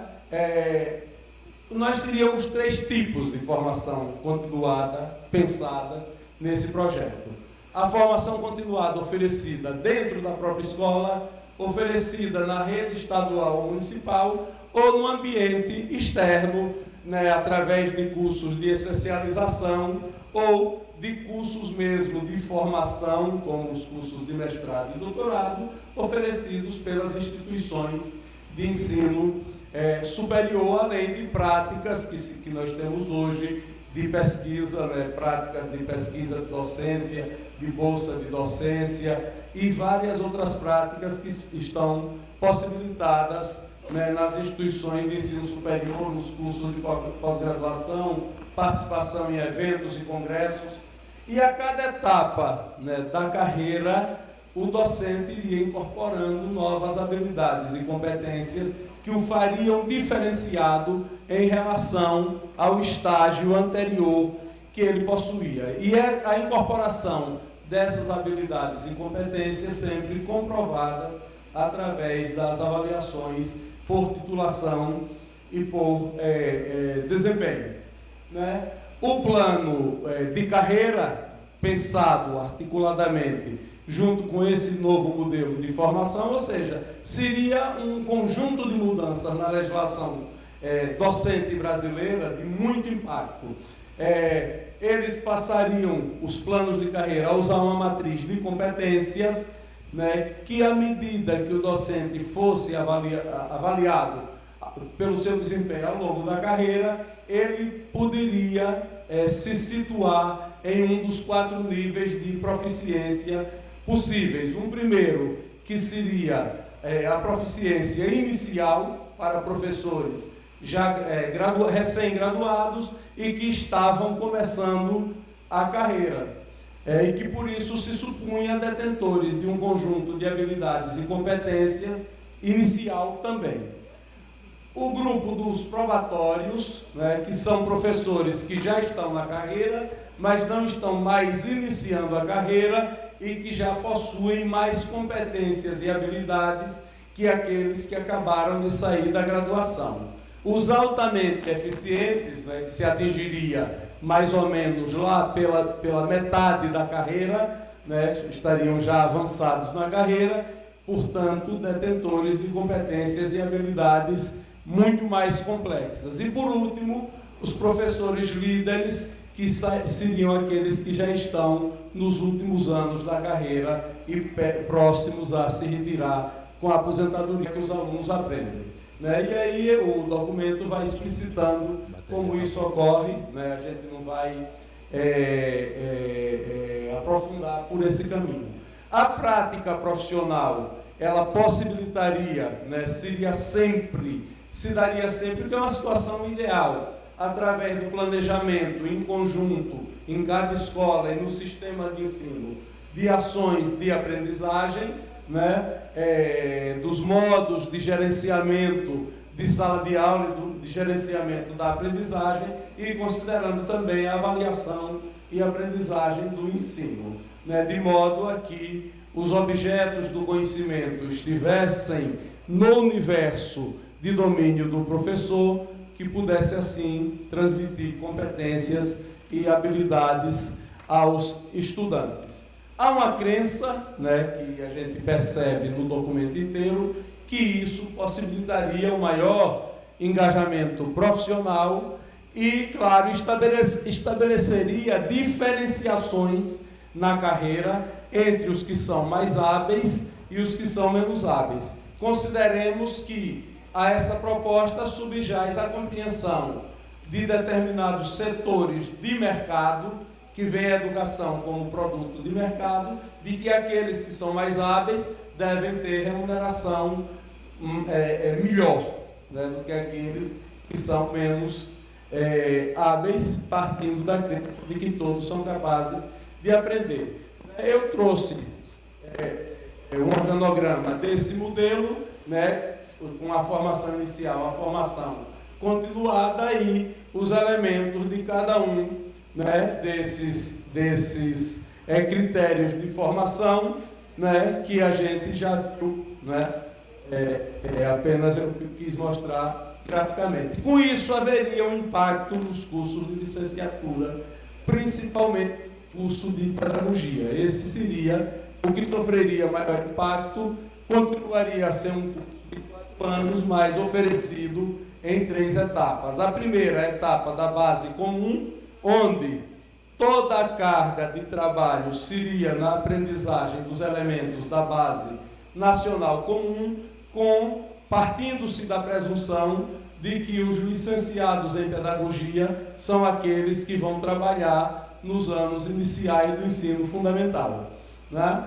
Nós teríamos 3 tipos de formação continuada pensadas nesse projeto. A formação continuada oferecida dentro da própria escola, oferecida na rede estadual ou municipal, ou no ambiente externo, né, através de cursos de especialização ou de cursos mesmo de formação, como os cursos de mestrado e doutorado, oferecidos pelas instituições de ensino superior, além de práticas que nós temos hoje de pesquisa, né, práticas de pesquisa de docência, de bolsa de docência e várias outras práticas que estão possibilitadas, né, nas instituições de ensino superior, nos cursos de pós-graduação, participação em eventos e congressos. E a cada etapa, né, da carreira, o docente iria incorporando novas habilidades e competências que o fariam diferenciado em relação ao estágio anterior que ele possuía. E a incorporação dessas habilidades e competências sempre comprovadas através das avaliações por titulação e por desempenho. Né? O plano de carreira, pensado articuladamente junto com esse novo modelo de formação, ou seja, seria um conjunto de mudanças na legislação docente brasileira de muito impacto. Eles passariam, os planos de carreira, a usar uma matriz de competências, né, que à medida que o docente fosse avaliado pelo seu desempenho ao longo da carreira, ele poderia se situar em um dos 4 níveis de proficiência possíveis. Um primeiro, que seria a proficiência inicial para professores já recém-graduados e que estavam começando a carreira, e que por isso se supunha detentores de um conjunto de habilidades e competência inicial também. O grupo dos probatórios, né, que são professores que já estão na carreira, mas não estão mais iniciando a carreira e que já possuem mais competências e habilidades que aqueles que acabaram de sair da graduação. Os altamente eficientes, né, que se atingiria mais ou menos lá pela metade da carreira, né, estariam já avançados na carreira, portanto, detentores de competências e habilidades muito mais complexas. E, por último, os professores líderes, que seriam aqueles que já estão nos últimos anos da carreira e próximos a se retirar com a aposentadoria que os alunos aprendem. Né? E aí o documento vai explicitando como isso ocorre, né? A gente não vai aprofundar por esse caminho. A prática profissional, ela possibilitaria, né, se daria sempre, que é uma situação ideal, através do planejamento em conjunto, em cada escola e no sistema de ensino, de ações de aprendizagem, né, dos modos de gerenciamento de sala de aula e de gerenciamento da aprendizagem, e considerando também a avaliação e aprendizagem do ensino, né, de modo a que os objetos do conhecimento estivessem no universo de domínio do professor, que pudesse assim transmitir competências e habilidades aos estudantes. Há uma crença, né, que a gente percebe no documento inteiro, que isso possibilitaria um maior engajamento profissional e, claro, estabeleceria diferenciações na carreira entre os que são mais hábeis e os que são menos hábeis. Consideremos que a essa proposta subjaz a compreensão de determinados setores de mercado, que vê a educação como produto de mercado, de que aqueles que são mais hábeis devem ter remuneração melhor, né, do que aqueles que são menos hábeis, partindo da crença de que todos são capazes de aprender. Eu trouxe um organograma desse modelo, né, com a formação inicial, a formação continuada, e os elementos de cada um, né, desses critérios de formação, né, que a gente já viu, né, apenas eu quis mostrar graficamente. Com isso, haveria um impacto nos cursos de licenciatura, principalmente curso de pedagogia. Esse seria o que sofreria maior impacto, continuaria a ser um curso de 4 anos, mas oferecido em 3 etapas. A primeira etapa da base comum, onde toda a carga de trabalho seria na aprendizagem dos elementos da base nacional comum, partindo-se da presunção de que os licenciados em pedagogia são aqueles que vão trabalhar nos anos iniciais do ensino fundamental, né?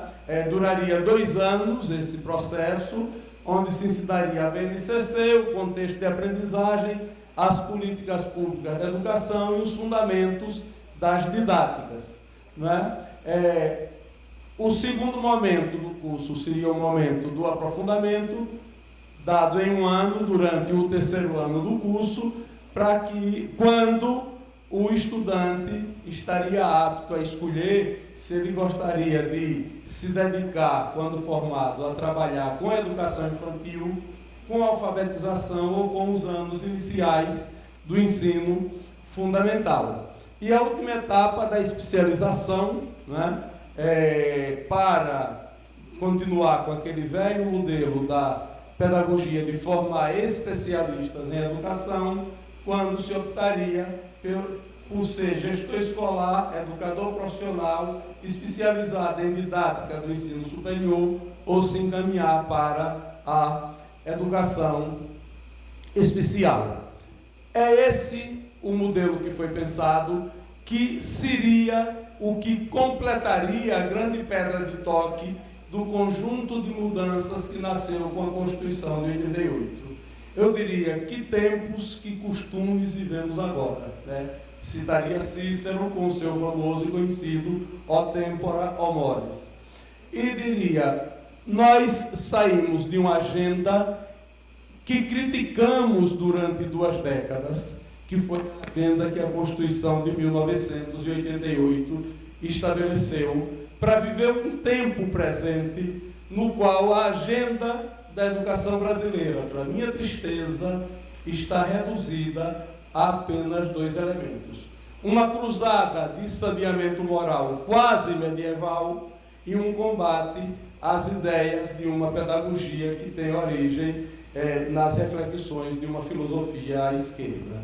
Duraria 2 anos esse processo, onde se ensinaria a BNCC, o contexto de aprendizagem, as políticas públicas da educação e os fundamentos das didáticas, né? O segundo momento do curso seria o momento do aprofundamento, dado em 1 ano, durante o 3º ano do curso, para que, quando o estudante estaria apto a escolher se ele gostaria de se dedicar, quando formado, a trabalhar com a educação infantil, com a alfabetização ou com os anos iniciais do ensino fundamental. E a última etapa da especialização, né, para continuar com aquele velho modelo da pedagogia de formar especialistas em educação, quando se optaria por ser gestor escolar, educador profissional, especializado em didática do ensino superior, ou se encaminhar para a educação especial. É esse o modelo que foi pensado, que seria o que completaria a grande pedra de toque do conjunto de mudanças que nasceu com a Constituição de 88. Eu diria, que tempos, que costumes vivemos agora, né? Citaria Cícero com o seu famoso e conhecido O Tempora, O Mores. E diria, nós saímos de uma agenda que criticamos durante 2 décadas, que foi a agenda que a Constituição de 1988 estabeleceu, para viver um tempo presente no qual a agenda da educação brasileira, para minha tristeza, está reduzida a apenas 2 elementos. Uma cruzada de saneamento moral quase medieval e um combate às ideias de uma pedagogia que tem origem nas reflexões de uma filosofia à esquerda.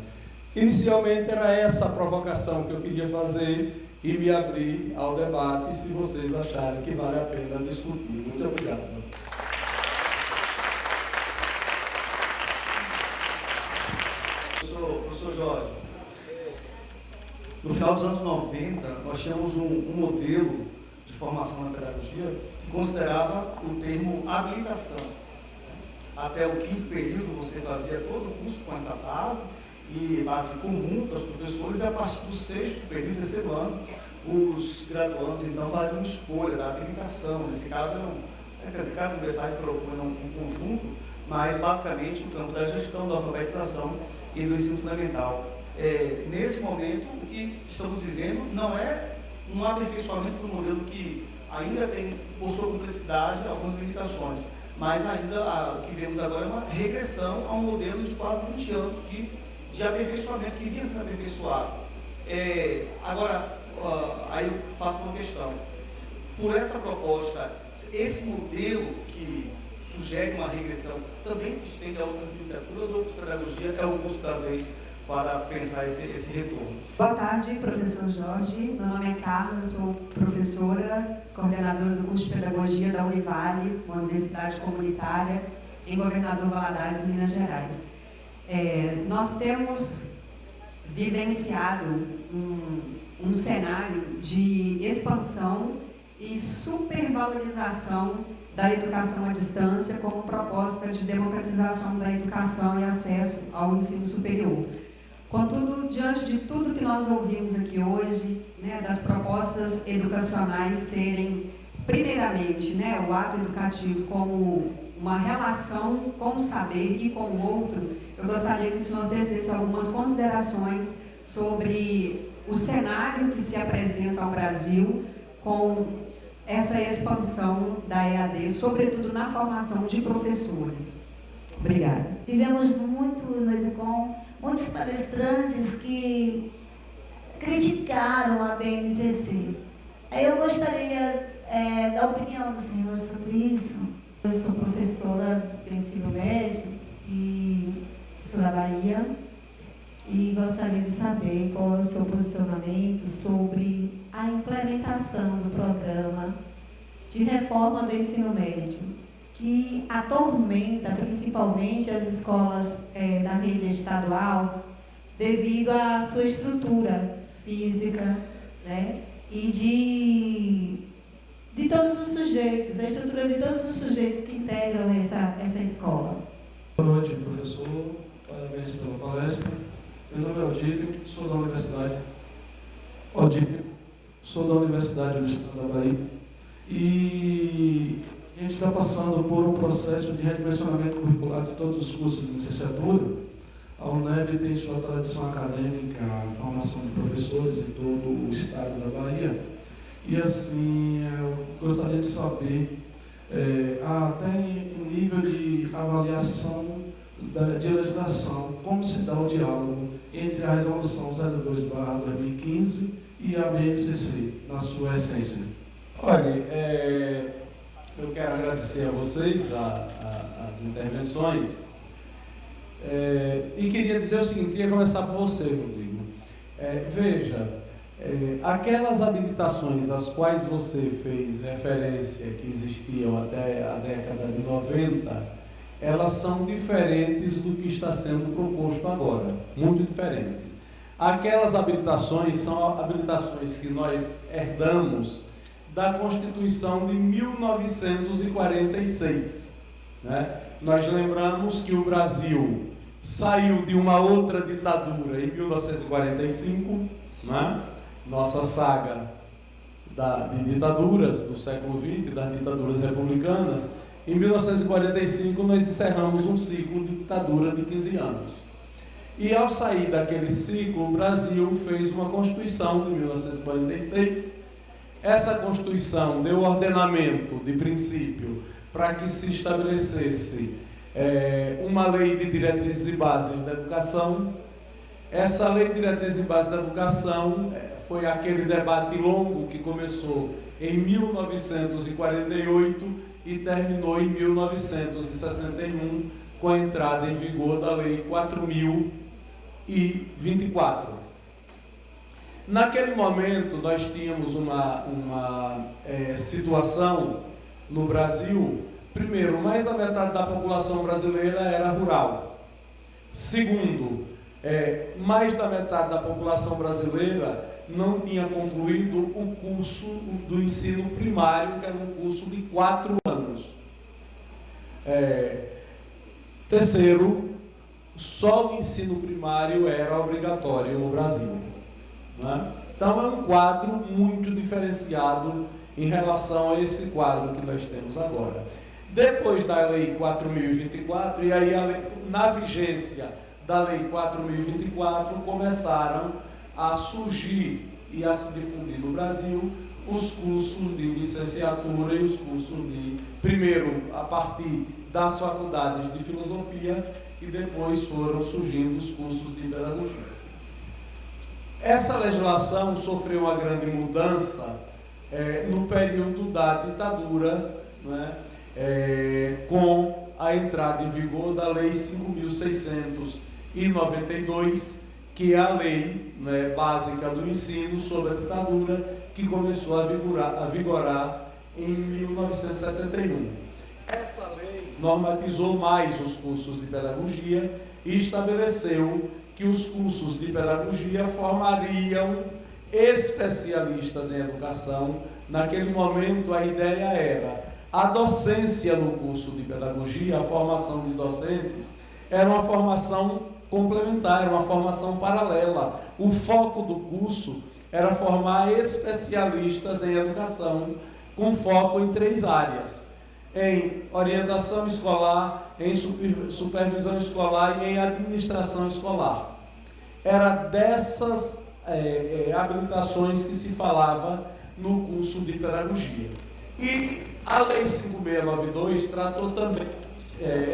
Inicialmente era essa a provocação que eu queria fazer e me abrir ao debate, se vocês acharem que vale a pena discutir. Muito obrigado. Professor Jorge, no final dos anos 90, nós tínhamos um modelo de formação na pedagogia que considerava o termo habilitação. Até o 5º período você fazia todo o curso com essa base, e base comum para os professores, e a partir do 6º período, 3º ano, os graduandos então faziam uma escolha da habilitação. Nesse caso, cada universidade propõe um conjunto, mas basicamente o campo da gestão, da alfabetização e do ensino fundamental. Nesse momento, o que estamos vivendo não é um aperfeiçoamento do modelo que ainda tem, por sua complexidade, algumas limitações, mas ainda o que vemos agora é uma regressão a um modelo de quase 20 anos de aperfeiçoamento que vinha sendo aperfeiçoado. Agora, aí eu faço uma questão. Por essa proposta, esse modelo que sugere uma regressão também se estende a outras iniciaturas ou de pedagogia é o custo da vez para pensar esse retorno? Boa tarde, professor Jorge. Meu nome é Carla, eu sou professora, coordenadora do curso de Pedagogia da Univale, uma universidade comunitária em Governador Valadares, Minas Gerais. Nós temos vivenciado um cenário de expansão e supervalorização da educação à distância como proposta de democratização da educação e acesso ao ensino superior. Contudo, diante de tudo que nós ouvimos aqui hoje, das propostas educacionais serem, primeiramente, o ato educativo como uma relação com o saber e com o outro, eu gostaria que o senhor tecesse algumas considerações sobre o cenário que se apresenta ao Brasil com essa expansão da EAD, sobretudo na formação de professores. Obrigada. Tivemos muito no Educom, muitos palestrantes que criticaram a BNCC. Aí eu gostaria da opinião do senhor sobre isso. Eu sou professora do ensino médio e sou da Bahia e gostaria de saber qual é o seu posicionamento sobre a implementação do programa de reforma do ensino médio, que atormenta principalmente as escolas da rede estadual devido à sua estrutura física, e de todos os sujeitos, a estrutura de todos os sujeitos que integram essa escola. Boa noite, professor. Parabéns pela palestra. Meu nome é Odílio, sou da Universidade do Estado da Bahia. E a gente está passando por um processo de redimensionamento curricular de todos os cursos de licenciatura. A UNEB tem sua tradição acadêmica, a formação de professores em todo o estado da Bahia. E assim, eu gostaria de saber, até em nível de avaliação de legislação, como se dá o diálogo entre a Resolução 02/2015 e a BNCC, na sua essência. Olha, eu quero agradecer a vocês as intervenções e queria dizer o seguinte, queria começar por você, Rodrigo. Veja, aquelas habilitações às quais você fez referência, que existiam até a década de 90, elas são diferentes do que está sendo proposto agora, muito diferentes. Aquelas habilitações são habilitações que nós herdamos da Constituição de 1946. Nós lembramos que o Brasil saiu de uma outra ditadura em 1945, nossa saga de ditaduras do século XX, das ditaduras republicanas. Em 1945 nós encerramos um ciclo de ditadura de 15 anos. E ao sair daquele ciclo, o Brasil fez uma Constituição de 1946. Essa Constituição deu ordenamento, de princípio, para que se estabelecesse uma lei de diretrizes e bases da educação. Essa lei de diretrizes e bases da educação foi aquele debate longo que começou em 1948 e terminou em 1961 com a entrada em vigor da Lei 4.024. Naquele momento nós tínhamos uma situação no Brasil. Primeiro, mais da metade da população brasileira era rural. Segundo, mais da metade da população brasileira não tinha concluído o curso do ensino primário, que era um curso de 4 anos. Terceiro, só o ensino primário era obrigatório no Brasil. Então é um quadro muito diferenciado em relação a esse quadro que nós temos agora. Depois da Lei 4.024, e aí na vigência da Lei 4.024, começaram a surgir e a se difundir no Brasil os cursos de licenciatura e os cursos de, primeiro, a partir das faculdades de filosofia, e depois foram surgindo os cursos de pedagogia. Essa legislação sofreu uma grande mudança no período da ditadura, né, com a entrada em vigor da Lei 5.692, que é a lei, né, básica do ensino sob a ditadura, que começou a vigorar em 1971. Essa lei normatizou mais os cursos de pedagogia e estabeleceu que os cursos de pedagogia formariam especialistas em educação. Naquele momento, a ideia era a docência no curso de pedagogia, a formação de docentes, era uma formação complementar, era uma formação paralela. O foco do curso era formar especialistas em educação, com foco em 3 áreas: em orientação escolar, em supervisão escolar e em administração escolar. Era dessas habilitações que se falava no curso de pedagogia. E a Lei 5.692 tratou também,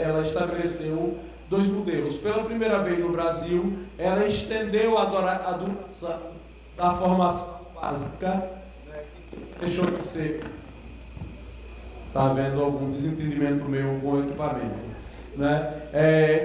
ela estabeleceu 2 modelos. Pela primeira vez no Brasil, ela estendeu a duração da formação básica, né, que deixou de ser... Está havendo algum desentendimento meu com o equipamento, né?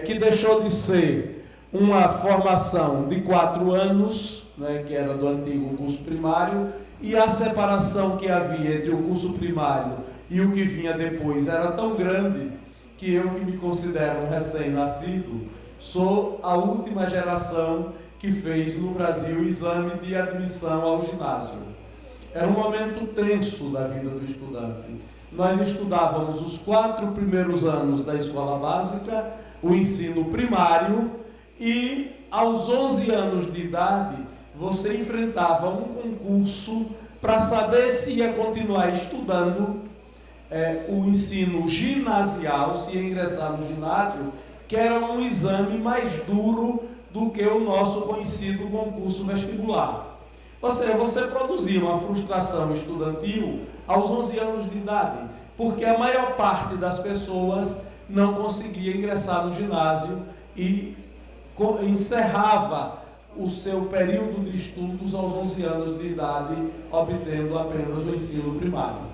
Que deixou de ser uma formação de 4 anos, né, que era do antigo curso primário, e a separação que havia entre o curso primário e o que vinha depois era tão grande que eu, que me considero um recém-nascido, sou a última geração que fez no Brasil o exame de admissão ao ginásio. Era um momento tenso da vida do estudante. Nós estudávamos os 4 primeiros anos da escola básica, o ensino primário, e aos 11 anos de idade você enfrentava um concurso para saber se ia continuar estudando o ensino ginasial, se ia ingressar no ginásio, que era um exame mais duro do que o nosso conhecido concurso vestibular. Ou seja, você produzia uma frustração estudantil aos 11 anos de idade, porque a maior parte das pessoas não conseguia ingressar no ginásio e encerrava o seu período de estudos aos 11 anos de idade, obtendo apenas o ensino primário.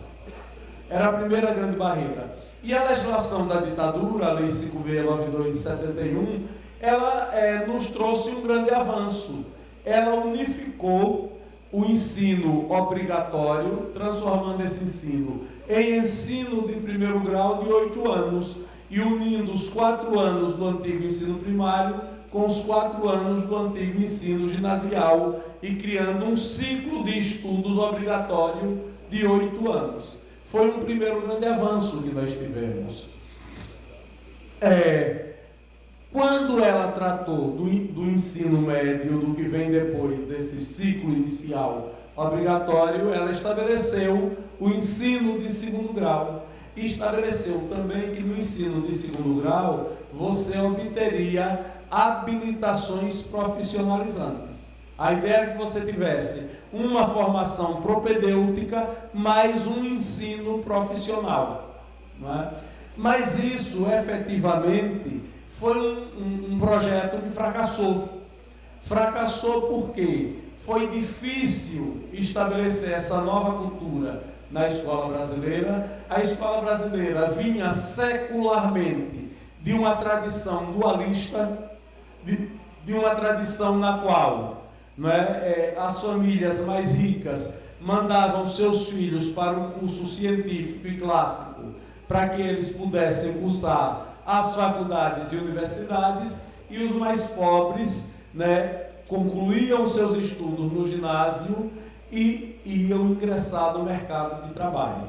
Era a primeira grande barreira. E a legislação da ditadura, a Lei 5.692 de 71, ela nos trouxe um grande avanço. Ela unificou o ensino obrigatório, transformando esse ensino em ensino de primeiro grau de 8 anos e unindo os 4 anos do antigo ensino primário com os 4 anos do antigo ensino ginasial e criando um ciclo de estudos obrigatório de 8 anos. Foi um primeiro grande avanço que nós tivemos. Quando ela tratou do ensino médio, do que vem depois desse ciclo inicial obrigatório, ela estabeleceu o ensino de segundo grau. E estabeleceu também que no ensino de segundo grau você obteria habilitações profissionalizantes. A ideia era que você tivesse uma formação propedêutica mais um ensino profissional, não é? Mas isso, efetivamente, foi um projeto que fracassou. Fracassou porque foi difícil estabelecer essa nova cultura na escola brasileira. A escola brasileira vinha secularmente de uma tradição dualista, de uma tradição na qual, não é, as famílias mais ricas mandavam seus filhos para um curso científico e clássico para que eles pudessem cursar as faculdades e universidades, e os mais pobres, né, concluíam seus estudos no ginásio e iam ingressar no mercado de trabalho,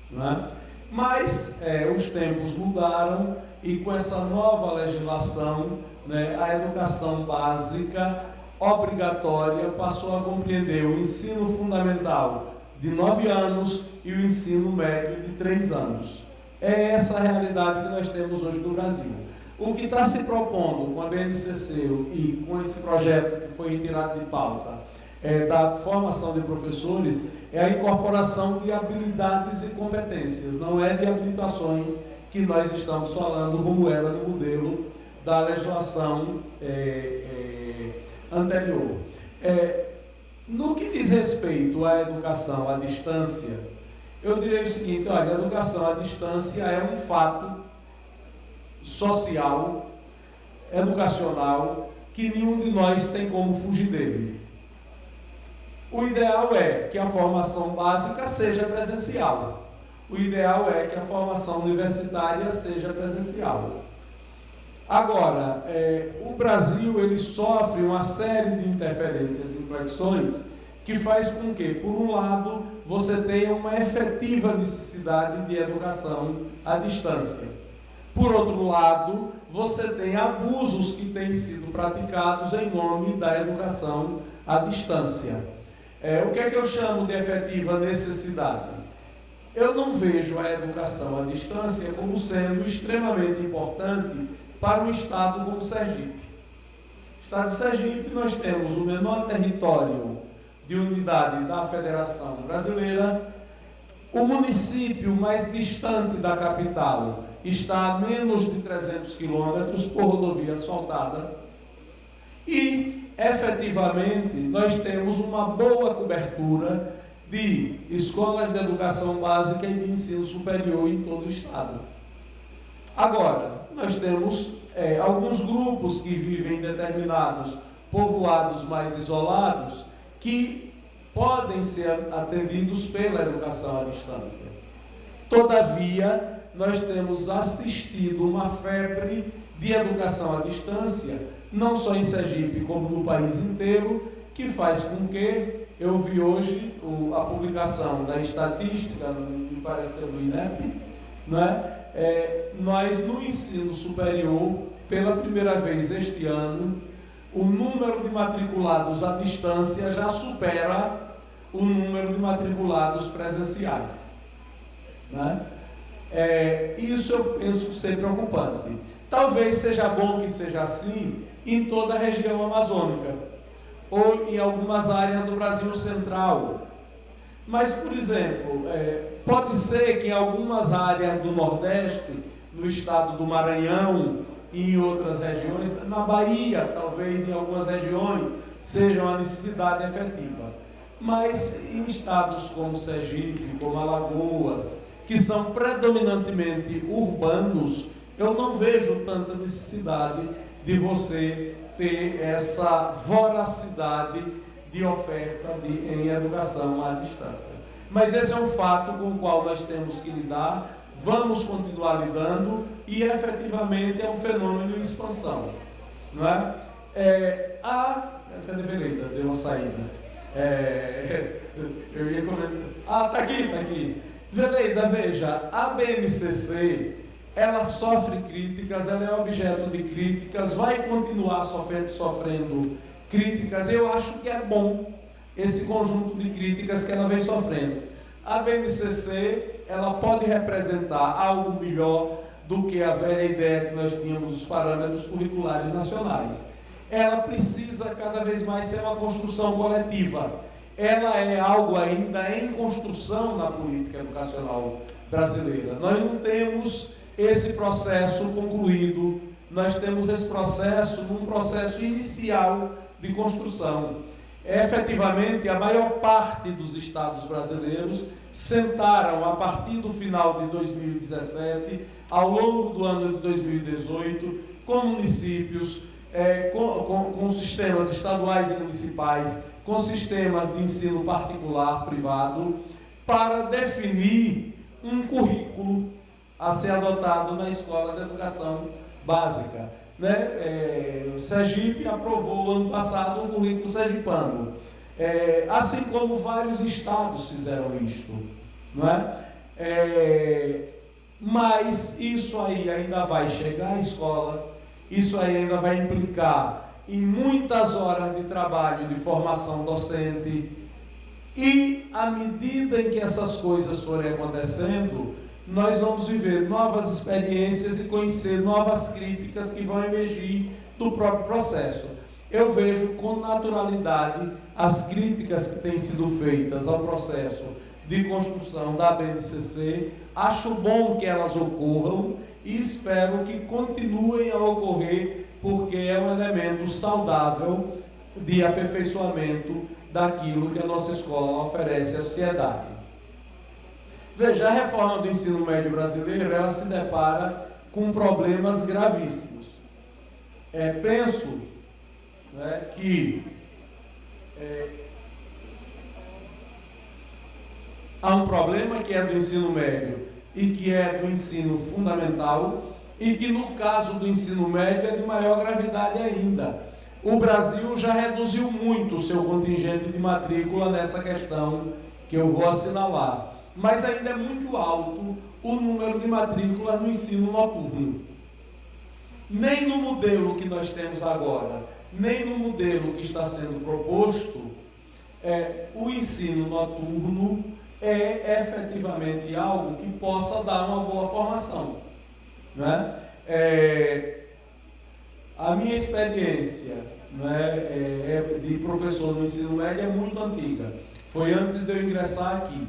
não é? Mas os tempos mudaram e com essa nova legislação, né, a educação básica obrigatória passou a compreender o ensino fundamental de 9 anos e o ensino médio de 3 anos. É essa a realidade que nós temos hoje no Brasil. O que está se propondo com a BNCC e com esse projeto que foi retirado de pauta da formação de professores é a incorporação de habilidades e competências, não é de habilitações que nós estamos falando como era no modelo da legislação anterior. No que diz respeito à educação à distância, eu diria o seguinte: olha, a educação à distância é um fato social, educacional, que nenhum de nós tem como fugir dele. O ideal é que a formação básica seja presencial. O ideal é que a formação universitária seja presencial. Agora, o Brasil ele sofre uma série de interferências e inflexões que faz com que, por um lado, você tenha uma efetiva necessidade de educação à distância. Por outro lado, você tem abusos que têm sido praticados em nome da educação à distância. O que é que eu chamo de efetiva necessidade? Eu não vejo a educação à distância como sendo extremamente importante para um estado como Sergipe. No estado de Sergipe, nós temos o menor território de unidade da Federação Brasileira. O município mais distante da capital está a menos de 300 quilômetros por rodovia asfaltada. E, efetivamente, nós temos uma boa cobertura de escolas de educação básica e de ensino superior em todo o estado. Agora, nós temos alguns grupos que vivem em determinados povoados mais isolados que podem ser atendidos pela educação à distância. Todavia, nós temos assistido uma febre de educação à distância, não só em Sergipe, como no país inteiro, que faz com que, eu vi hoje a publicação da estatística, me parece que é do INEP, né? Nós no ensino superior, pela primeira vez este ano, o número de matriculados à distância já supera o número de matriculados presenciais, né? Isso eu penso ser preocupante. Talvez seja bom que seja assim em toda a região amazônica ou em algumas áreas do Brasil central. Mas, por exemplo, pode ser que em algumas áreas do Nordeste, no estado do Maranhão e em outras regiões, na Bahia, talvez em algumas regiões, seja uma necessidade efetiva. Mas em estados como Sergipe, como Alagoas, que são predominantemente urbanos, eu não vejo tanta necessidade de você ter essa voracidade de oferta em educação à distância. Mas esse é um fato com o qual nós temos que lidar, vamos continuar lidando e efetivamente é um fenômeno em expansão, não é? Cadê Veleida? Deu uma saída. Eu ia comentar. Está aqui. Veleida, veja, a BNCC, ela sofre críticas, ela é objeto de críticas, vai continuar sofrendo críticas. Eu acho que é bom esse conjunto de críticas que ela vem sofrendo. A BNCC, ela pode representar algo melhor do que a velha ideia que nós tínhamos dos parâmetros curriculares nacionais. Ela precisa cada vez mais ser uma construção coletiva. Ela é algo ainda em construção na política educacional brasileira. Nós não temos esse processo concluído, nós temos esse processo num processo inicial de construção. Efetivamente, a maior parte dos estados brasileiros sentaram, a partir do final de 2017, ao longo do ano de 2018, com municípios, com sistemas estaduais e municipais, com sistemas de ensino particular, privado, para definir um currículo a ser adotado na escola de educação básica. O Sergipe aprovou ano passado um currículo sergipano, assim como vários estados fizeram isto, não é? Mas isso aí ainda vai chegar à escola, isso aí ainda vai implicar em muitas horas de trabalho de formação docente, e à medida em que essas coisas forem acontecendo, nós vamos viver novas experiências e conhecer novas críticas que vão emergir do próprio processo. Eu vejo com naturalidade as críticas que têm sido feitas ao processo de construção da BNCC, acho bom que elas ocorram e espero que continuem a ocorrer, porque é um elemento saudável de aperfeiçoamento daquilo que a nossa escola oferece à sociedade. Veja, a reforma do ensino médio brasileiro, ela se depara com problemas gravíssimos. Penso, né, que há um problema que é do ensino médio e que é do ensino fundamental, e que no caso do ensino médio é de maior gravidade ainda. O Brasil já reduziu muito o seu contingente de matrícula nessa questão que eu vou assinalar, mas ainda é muito alto o número de matrículas no ensino noturno. Nem no modelo que nós temos agora, nem no modelo que está sendo proposto, o ensino noturno é efetivamente algo que possa dar uma boa formação, né? A minha experiência, né, de professor no ensino médio é muito antiga. Foi antes de eu ingressar aqui,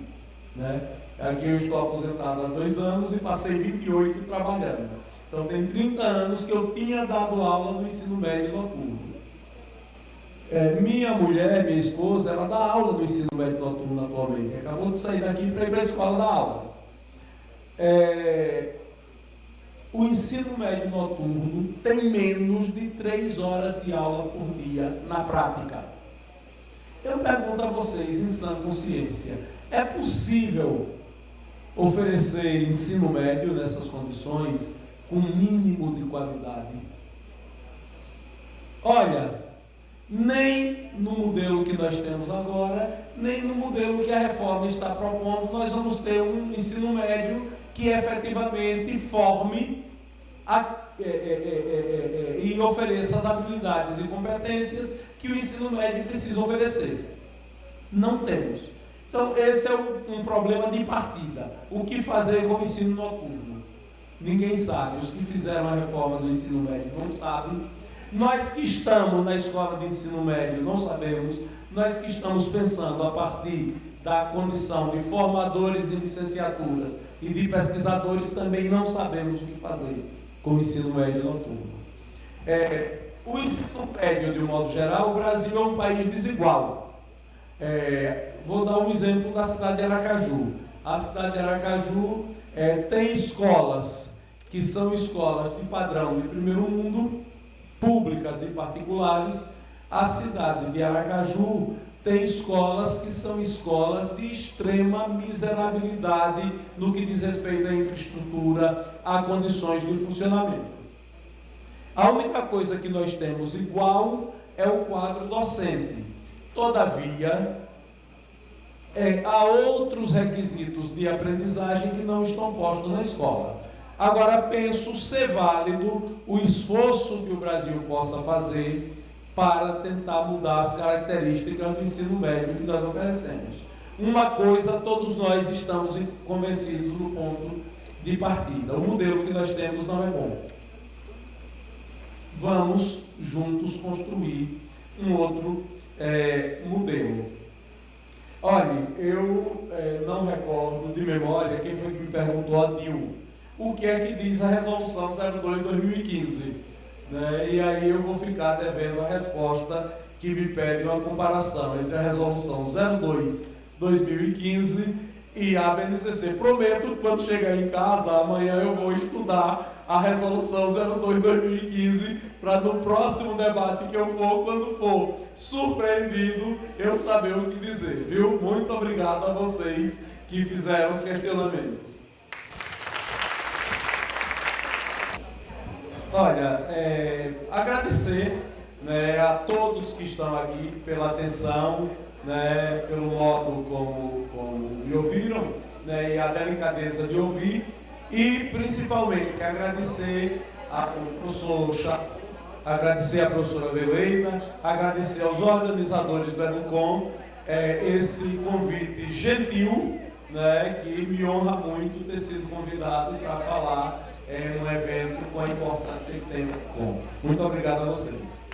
né? Aqui eu estou aposentado há 2 anos e passei 28 trabalhando. Então tem 30 anos que eu tinha dado aula no ensino médio noturno. Minha mulher, minha esposa, ela dá aula no ensino médio noturno atualmente. Acabou de sair daqui para ir para a escola dar aula. O ensino médio noturno tem menos de 3 horas de aula por dia na prática. Eu pergunto a vocês, em sã consciência, é possível oferecer ensino médio nessas condições com um mínimo de qualidade? Olha, nem no modelo que nós temos agora, nem no modelo que a reforma está propondo, nós vamos ter um ensino médio que efetivamente forme e ofereça as habilidades e competências que o ensino médio precisa oferecer. Não temos. Então, esse é um problema de partida. O que fazer com o ensino noturno? Ninguém sabe. Os que fizeram a reforma do ensino médio não sabem. Nós que estamos na escola de ensino médio não sabemos. Nós que estamos pensando a partir da condição de formadores em licenciaturas e de pesquisadores também não sabemos o que fazer com o ensino médio noturno. O ensino médio, de um modo geral, o Brasil é um país desigual. Vou dar um exemplo da cidade de Aracaju. A cidade de Aracaju tem escolas que são escolas de padrão de primeiro mundo, públicas e particulares. A cidade de Aracaju tem escolas que são escolas de extrema miserabilidade no que diz respeito à infraestrutura, a condições de funcionamento. A única coisa que nós temos igual é o quadro docente. Todavia, há outros requisitos de aprendizagem que não estão postos na escola. Agora, penso ser válido o esforço que o Brasil possa fazer para tentar mudar as características do ensino médio que nós oferecemos. Uma coisa, todos nós estamos convencidos no ponto de partida: o modelo que nós temos não é bom. Vamos juntos construir um outro modelo. Olhe, eu não recordo de memória quem foi que me perguntou, Adil, o que é que diz a resolução 02/2015. E aí eu vou ficar devendo a resposta que me pede uma comparação entre a resolução 02/2015 e a BNCC. Prometo que quando chegar em casa, amanhã eu vou estudar a resolução 02/2015 para no próximo debate que eu for, quando for surpreendido, eu saber o que dizer, viu? Muito obrigado a vocês que fizeram os questionamentos. Olha, agradecer, né, a todos que estão aqui pela atenção, né, pelo modo como me ouviram, né, e a delicadeza de ouvir, e principalmente agradecer ao professor Chá, agradecer à professora Veleida, agradecer aos organizadores do EDUCOM esse convite gentil né, que me honra muito ter sido convidado para falar no evento com a importância que tem. Bom, muito obrigado a vocês.